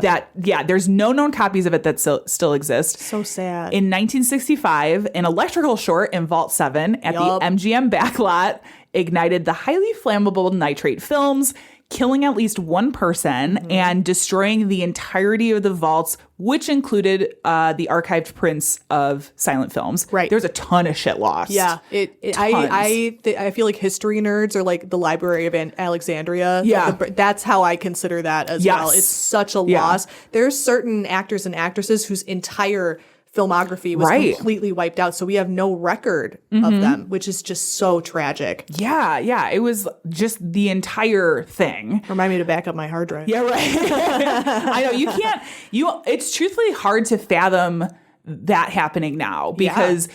There's no known copies of it that still exist. So sad. In 1965, an electrical short in Vault 7 at the MGM backlot ignited the highly flammable nitrate films, killing at least one person and destroying the entirety of the vaults, which included the archived prints of silent films. Right. There's a ton of shit lost. Yeah. I feel like history nerds are the Library of Alexandria. Yeah. That's how I consider that as well. Yes. It's such a loss. There's certain actors and actresses whose entire filmography was completely wiped out, so we have no record of them, which is just so tragic. Yeah, it was just the entire thing. Remind me to back up my hard drive. Yeah, right. I know it's truthfully hard to fathom that happening now because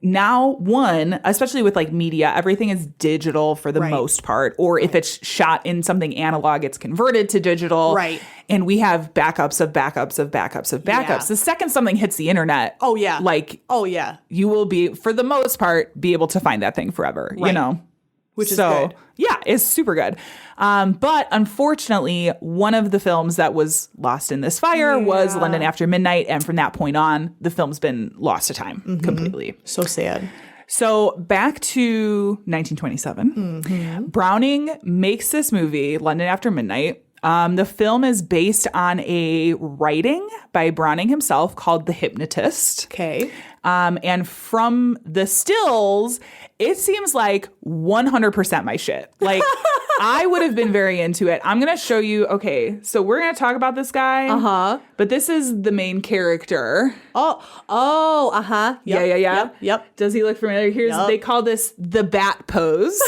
now, one, especially with media, everything is digital for the most part, or if it's shot in something analog, it's converted to digital. Right. And we have backups of backups of backups of backups. Yeah. The second something hits the internet, you will be, for the most part, be able to find that thing forever, Which is good. Yeah, it's super good. But unfortunately, one of the films that was lost in this fire was London After Midnight. And from that point on, the film's been lost to time completely. So sad. So back to 1927, Browning makes this movie, London After Midnight. The film is based on a writing by Browning himself called The Hypnotist. Okay. And from the stills, it seems like 100% my shit. Like, I would have been very into it. I'm going to show you. Okay, so we're going to talk about this guy. Uh-huh. But this is the main character. Oh, uh-huh. Yep. Does he look familiar? They call this the bat pose.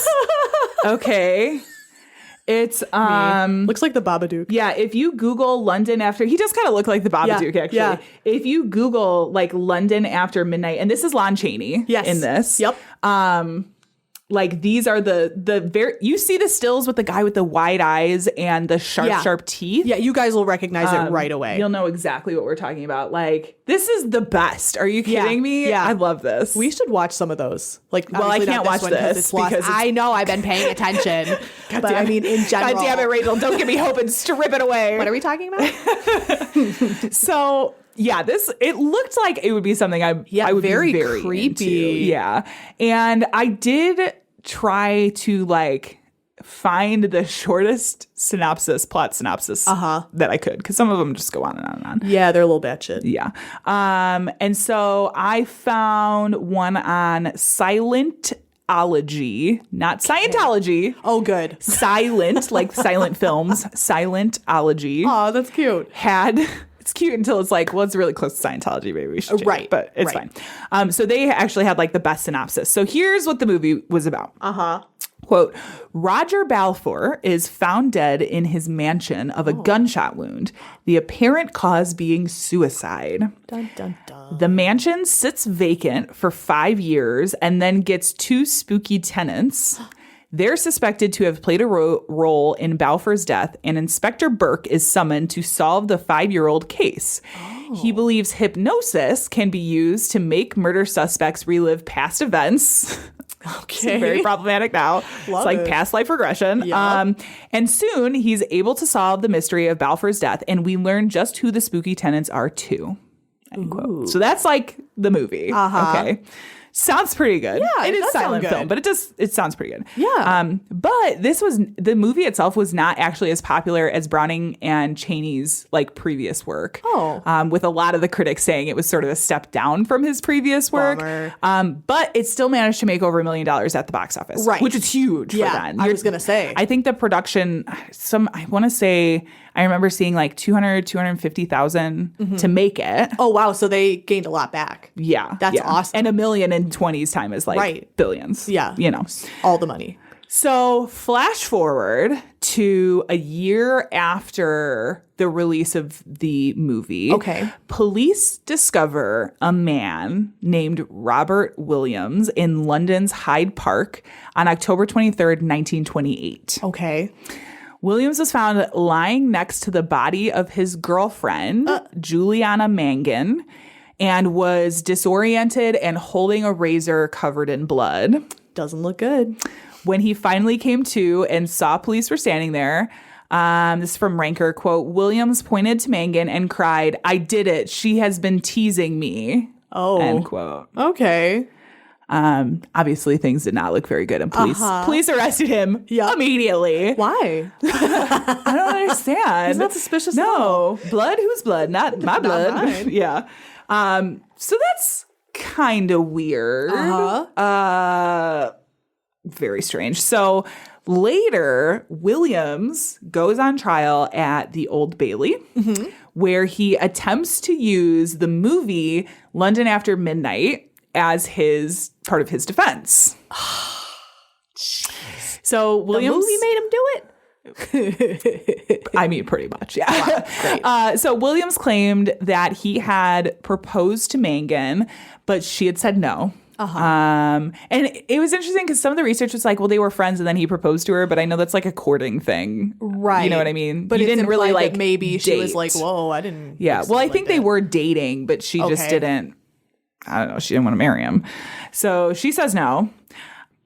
Okay. It's looks like the Babadook. Yeah, if you Google London after, he does kind of look like the Babadook actually. Yeah. If you Google like London After Midnight, and this is Lon Chaney in this. Yep. Like these are the very, you see the stills with the guy with the wide eyes and the sharp teeth. Yeah, you guys will recognize it right away. You'll know exactly what we're talking about. Like, this is the best. Are you kidding me? Yeah. I love this. We should watch some of those. Like, well, I can't watch one this it's lost. because it's- I know I've been paying attention, but I mean, in general. God damn it, Rachel! Don't give me hope and strip it away. What are we talking about? So yeah, it looked like it would be something I would very be very creepy. into. Yeah, and I did try to like find the shortest plot synopsis that I could, because some of them just go on and on and on. Yeah, they're a little batshit. Yeah. And so I found one on Silentology, not Scientology. Oh, good. Silent, like silent films. Silentology. Oh, that's cute. It's cute until it's like, well, it's really close to Scientology. Maybe we should change Right. it, but it's fine. So they actually had like the best synopsis. So here's what the movie was about. Quote, Roger Balfour is found dead in his mansion of a gunshot wound, the apparent cause being suicide. Dun, dun, dun. The mansion sits vacant for 5 years and then gets 2 spooky tenants. They're suspected to have played a role in Balfour's death, and Inspector Burke is summoned to solve the 5-year-old case. He believes hypnosis can be used to make murder suspects relive past events. Okay. It's very problematic now. It's like past life regression. Yep. And soon he's able to solve the mystery of Balfour's death, and we learn just who the spooky tenants are too. End quote. So that's like the movie. Okay. Sounds pretty good. Yeah, it it is does sound silent good. film, but it sounds pretty good. Yeah. But the movie itself was not actually as popular as Browning and Chaney's like previous work. Oh. With a lot of the critics saying it was sort of a step down from his previous work. Bummer. But it still managed to make over $1 million at the box office. Right. Which is huge for then. I was going to say. I think the production, I remember seeing like 250,000 to make it. Oh, wow. So they gained a lot back. Yeah. That's awesome. And $1 million in 20's time is like billions. Yeah. You know. All the money. So flash forward to a year after the release of the movie. Okay. Police discover a man named Robert Williams in London's Hyde Park on October 23rd, 1928. Okay. Williams was found lying next to the body of his girlfriend, Juliana Mangan, and was disoriented and holding a razor covered in blood. Doesn't look good. When he finally came to and saw police were standing there, this is from Ranker, quote, Williams pointed to Mangan and cried, "I did it. She has been teasing me." Oh. End quote. Okay. Obviously, things did not look very good, and police arrested him immediately. Why? I don't understand. He's not suspicious at No. all. Blood? Whose blood? Not my blood. mine. Yeah. So that's kind of weird. Very strange. So later, Williams goes on trial at the Old Bailey, where he attempts to use the movie London After Midnight as part of his defense. So Williams, The movie made him do it? I mean, pretty much, yeah. Wow, so Williams claimed that he had proposed to Mangan, but she had said no. And it was interesting because some of the research was like, well, they were friends and then he proposed to her, but I know that's like a courting thing. Right. You know what I mean? But you it's didn't really implied like that maybe she was date. like, whoa, I didn't. Yeah. Well, I think they that. were dating, but she just Okay. didn't, I don't know, she didn't want to marry him. So she says no.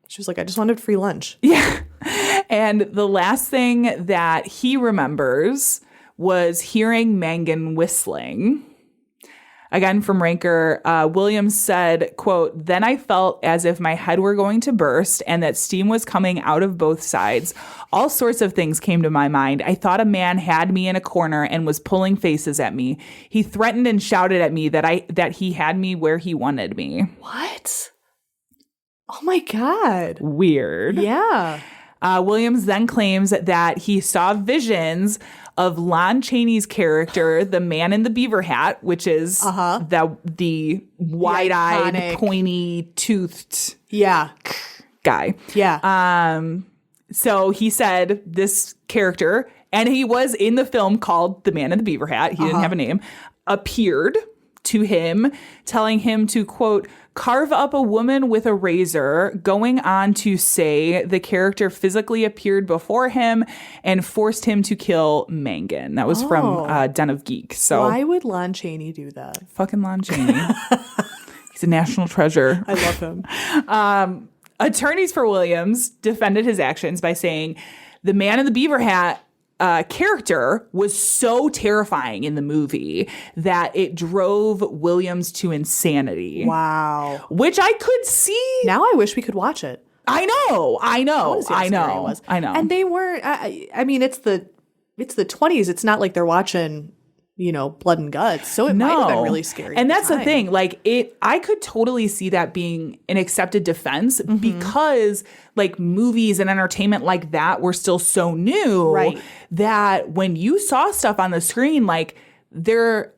She was like, I just wanted free lunch. Yeah. And the last thing that he remembers was hearing Mangan whistling. Again, from Ranker, Williams said, quote, "Then I felt as if my head were going to burst and that steam was coming out of both sides. All sorts of things came to my mind. I thought a man had me in a corner and was pulling faces at me. He threatened and shouted at me that he had me where he wanted me." What? Oh my God. Weird. Yeah. Williams then claims that he saw visions of Lon Chaney's character, the man in the beaver hat, which is the wide-eyed, iconic, pointy-toothed guy. Yeah. So he said this character, and he was in the film called The Man in the Beaver Hat, he didn't have a name, appeared to him, telling him to, quote, "carve up a woman with a razor," going on to say the character physically appeared before him and forced him to kill Mangan. That was from Den of Geek. So why would Lon Chaney do that? fucking Lon Chaney. He's a national treasure. I love him. Attorneys for Williams defended his actions by saying the man in the beaver hat character was so terrifying in the movie that it drove Williams to insanity. Wow. Which I could see. Now I wish we could watch it. I know. I wanna see how scary it was. I know. And they weren't. I mean, it's the 20s. It's not like they're watching, blood and guts. So it might have been really scary. And at that's the time. thing. Like I could totally see that being an accepted defense because like movies and entertainment like that were still so new Right. that when you saw stuff on the screen, like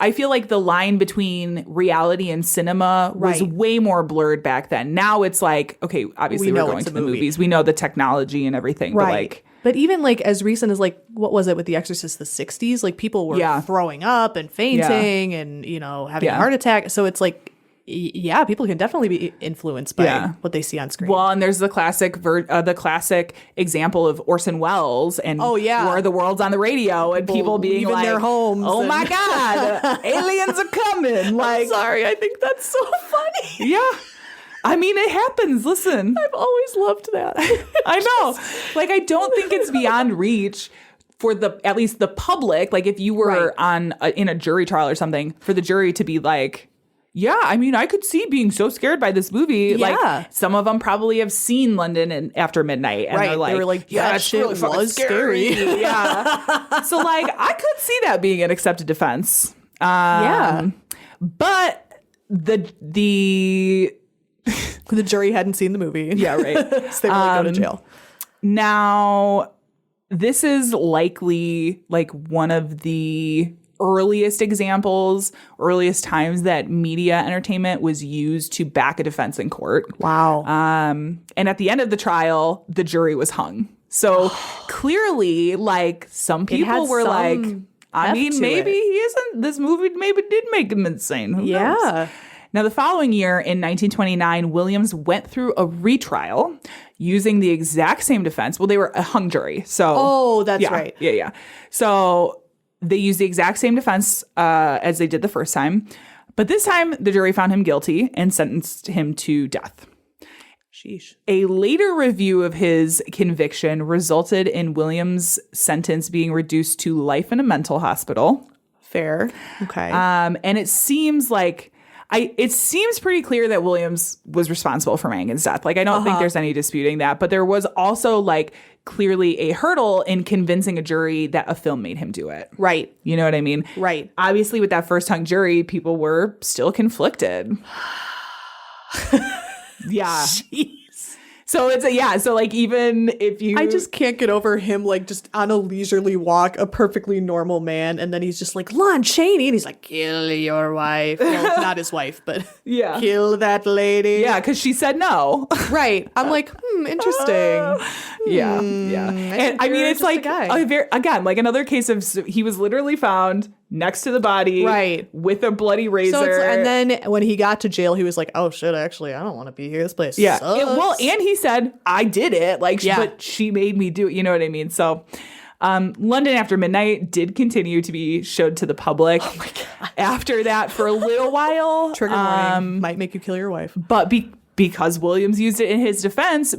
I feel like the line between reality and cinema was Right. way more blurred back then. Now it's like, okay, obviously We we're know going it's to a the movie. movies. We know the technology and everything. But like, But even like as recent as like, what was it with The Exorcist, the 60s? Like people were throwing up and fainting and, having a heart attack. So it's like, yeah, people can definitely be influenced by what they see on screen. well, and there's the classic example of Orson Welles and War of the Worlds on the radio and people being leaving like, their homes "Oh and- my God, aliens are coming!" Like, I'm sorry, I think that's so funny. yeah. I mean, it happens. Listen, I've always loved that. I know. Like, I don't think it's beyond reach for at least the public. Like, if you were in a jury trial or something, for the jury to be like, yeah, I mean, I could see being so scared by this movie. Yeah. Like, some of them probably have seen London After Midnight. And Right. they Were like, yeah, that it's shit really fucking was scary. Yeah. So, like, I could see that being an accepted defense. Yeah. But the jury hadn't seen the movie. Yeah, right. So they really go to jail. Now, this is likely like one of the earliest times that media entertainment was used to back a defense in court. Wow. And at the end of the trial, the jury was hung. So clearly, like, some people were like, I heft mean, to maybe it. he isn't, this movie maybe did make him insane. Who knows? Yeah. Now, the following year, in 1929, Williams went through a retrial using the exact same defense. Well, they were a hung jury. So, Oh, that's right. Yeah. So they used the exact same defense as they did the first time. But this time, the jury found him guilty and sentenced him to death. Sheesh. A later review of his conviction resulted in Williams' sentence being reduced to life in a mental hospital. Fair. Okay. And it seems like it seems pretty clear that Williams was responsible for Mangan's death. Like, I don't think there's any disputing that. But there was also, like, clearly a hurdle in convincing a jury that a film made him do it. Right. You know what I mean? Right. Obviously, with that first hung jury, people were still conflicted. Yeah. Jeez. So so like, even if you, I just can't get over him, like, just on a leisurely walk, a perfectly normal man, and then he's just like, Lon Chaney, and he's like, kill your wife. Well, not his wife, but Yeah. kill that lady. yeah, because she said no. Right. I'm like, interesting. Yeah. And I mean, you're it's just a like, guy. again, like another case of, he was literally found next to the body, Right. with a bloody razor. So and then when he got to jail, he was like, oh shit, actually, I don't want to be here. This place sucks. And he said, I did it. Like, Yeah. but she made me do it. You know what I mean? So, London After Midnight did continue to be showed to the public. Oh my God. After that for a little while. Trigger warning, might make you kill your wife. But because Williams used it in his defense,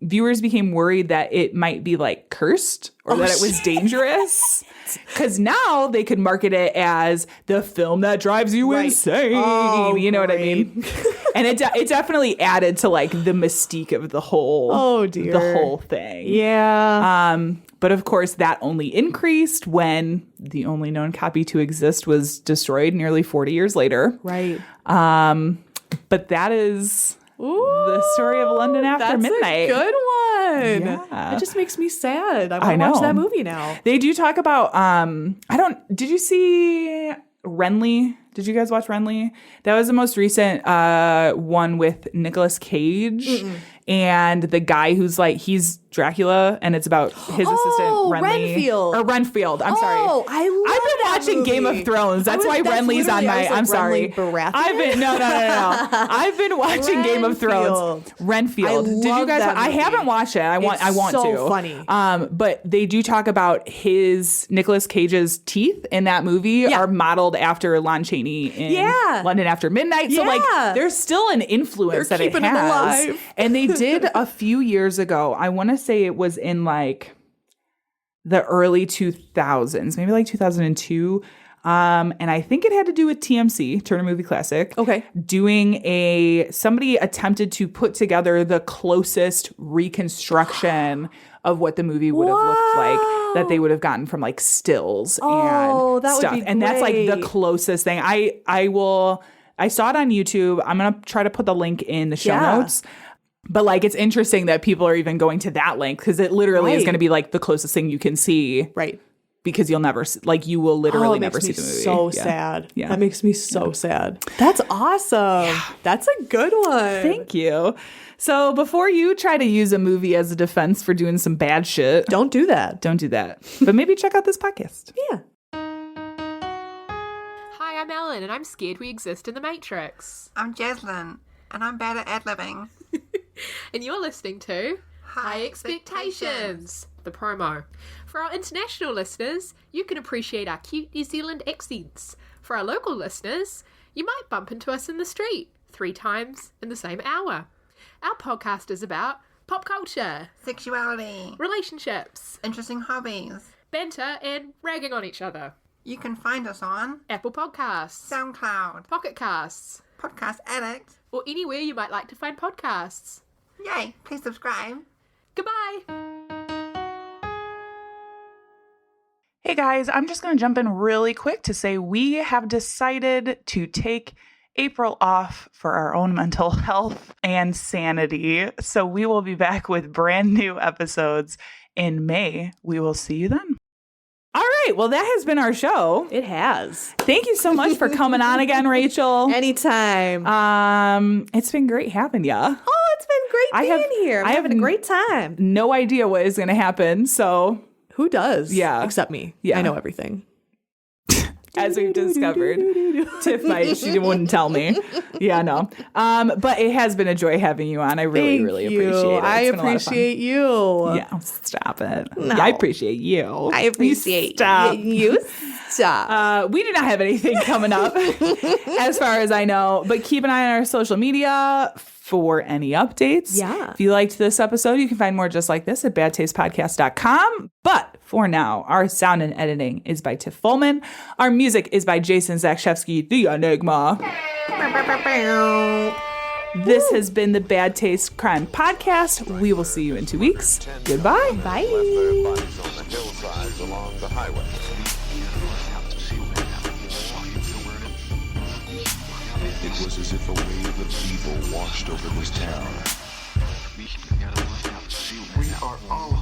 viewers became worried that it might be like cursed or that it was dangerous. Because now they could market it as the film that drives you insane. Oh, you know what I mean? And it definitely added to like the mystique of the whole the whole thing. Yeah. But of course, that only increased when the only known copy to exist was destroyed nearly 40 years later. Right. But that is the story of London After Midnight. That's a good one. Yeah. It just makes me sad. I I want to know. watch that movie now. They do talk about, did you see Renly? Did you guys watch Renly? That was the most recent one with Nicolas Cage. And the guy who's like, he's Dracula, and it's about his assistant, Renly. Renfield. Or Renfield, I'm sorry. Oh, I love I've been that watching movie. Game of Thrones. That's why Renly's on my, I'm sorry. I've been, no. I've been watching Game of Thrones. Renfield. I Did you love guys, that I movie. haven't watched it. I want so to. funny. But they do talk about his, Nicolas Cage's teeth in that movie are modeled after Lon Chaney in London After Midnight. So like there's still an influence They're that it keeping him has. alive. And they did a few years ago, I want to say it was in like the early 2000s, maybe like 2002. And I think it had to do with TMC, Turner Movie Classic. Okay. Somebody attempted to put together the closest reconstruction of what the movie would have looked like that they would have gotten from like stills and that would stuff. be And that's like the great. closest thing. I saw it on YouTube. I'm going to try to put the link in the show notes. But like, it's interesting that people are even going to that link because it literally is going to be like the closest thing you can see. Right. Because you'll never, like, you will literally never see makes the me movie. so sad. Yeah. That makes me so sad. That's awesome. That's a good one. Thank you. So before you try to use a movie as a defense for doing some bad shit, Don't do that. don't do that. But maybe check out this podcast. Yeah. Hi, I'm Ellen, and I'm scared we exist in the Matrix. I'm Jaslyn, and I'm bad at ad-libbing. And you're listening to High Expectations, the promo. For our international listeners, you can appreciate our cute New Zealand accents. For our local listeners, you might bump into us in the street 3 times in the same hour. Our podcast is about pop culture, Sexuality, relationships, interesting hobbies. banter, and ragging on each other. You can find us on Apple Podcasts, SoundCloud, Pocket Casts, Podcast Addict. or anywhere you might like to find podcasts. Yay, please subscribe. Goodbye! Hey guys, I'm just going to jump in really quick to say we have decided to take April off for our own mental health and sanity. So we will be back with brand new episodes in May. We will see you then. All right. Well, that has been our show. It has. Thank you so much for coming on again, Rachel. Anytime. It's been great having you. Oh, it's been great being here. I'm having a great time. No idea what is going to happen. So, Who does? Yeah. Except me. Yeah. I know everything. as we've discovered, Tiff she wouldn't tell me. Yeah, no. But it has been a joy having you on. I really, really appreciate it. I It's been a lot of fun. appreciate you. Yeah, stop it. No. Yeah, I appreciate you. I appreciate Stop. you. Stop. We do not have anything coming up as far as I know, but keep an eye on our social media for any updates. Yeah. If you liked this episode, you can find more just like this at badtastepodcast.com. But for now, our sound and editing is by Tiff Fullman. Our music is by Jason Zakshevsky, the Enigma. This has been the Bad Taste Crime Podcast. We will see you in 2 weeks. Goodbye. Bye. Their bodies on the hillsides along the highway. It was as if a wave of evil washed over this town. We are all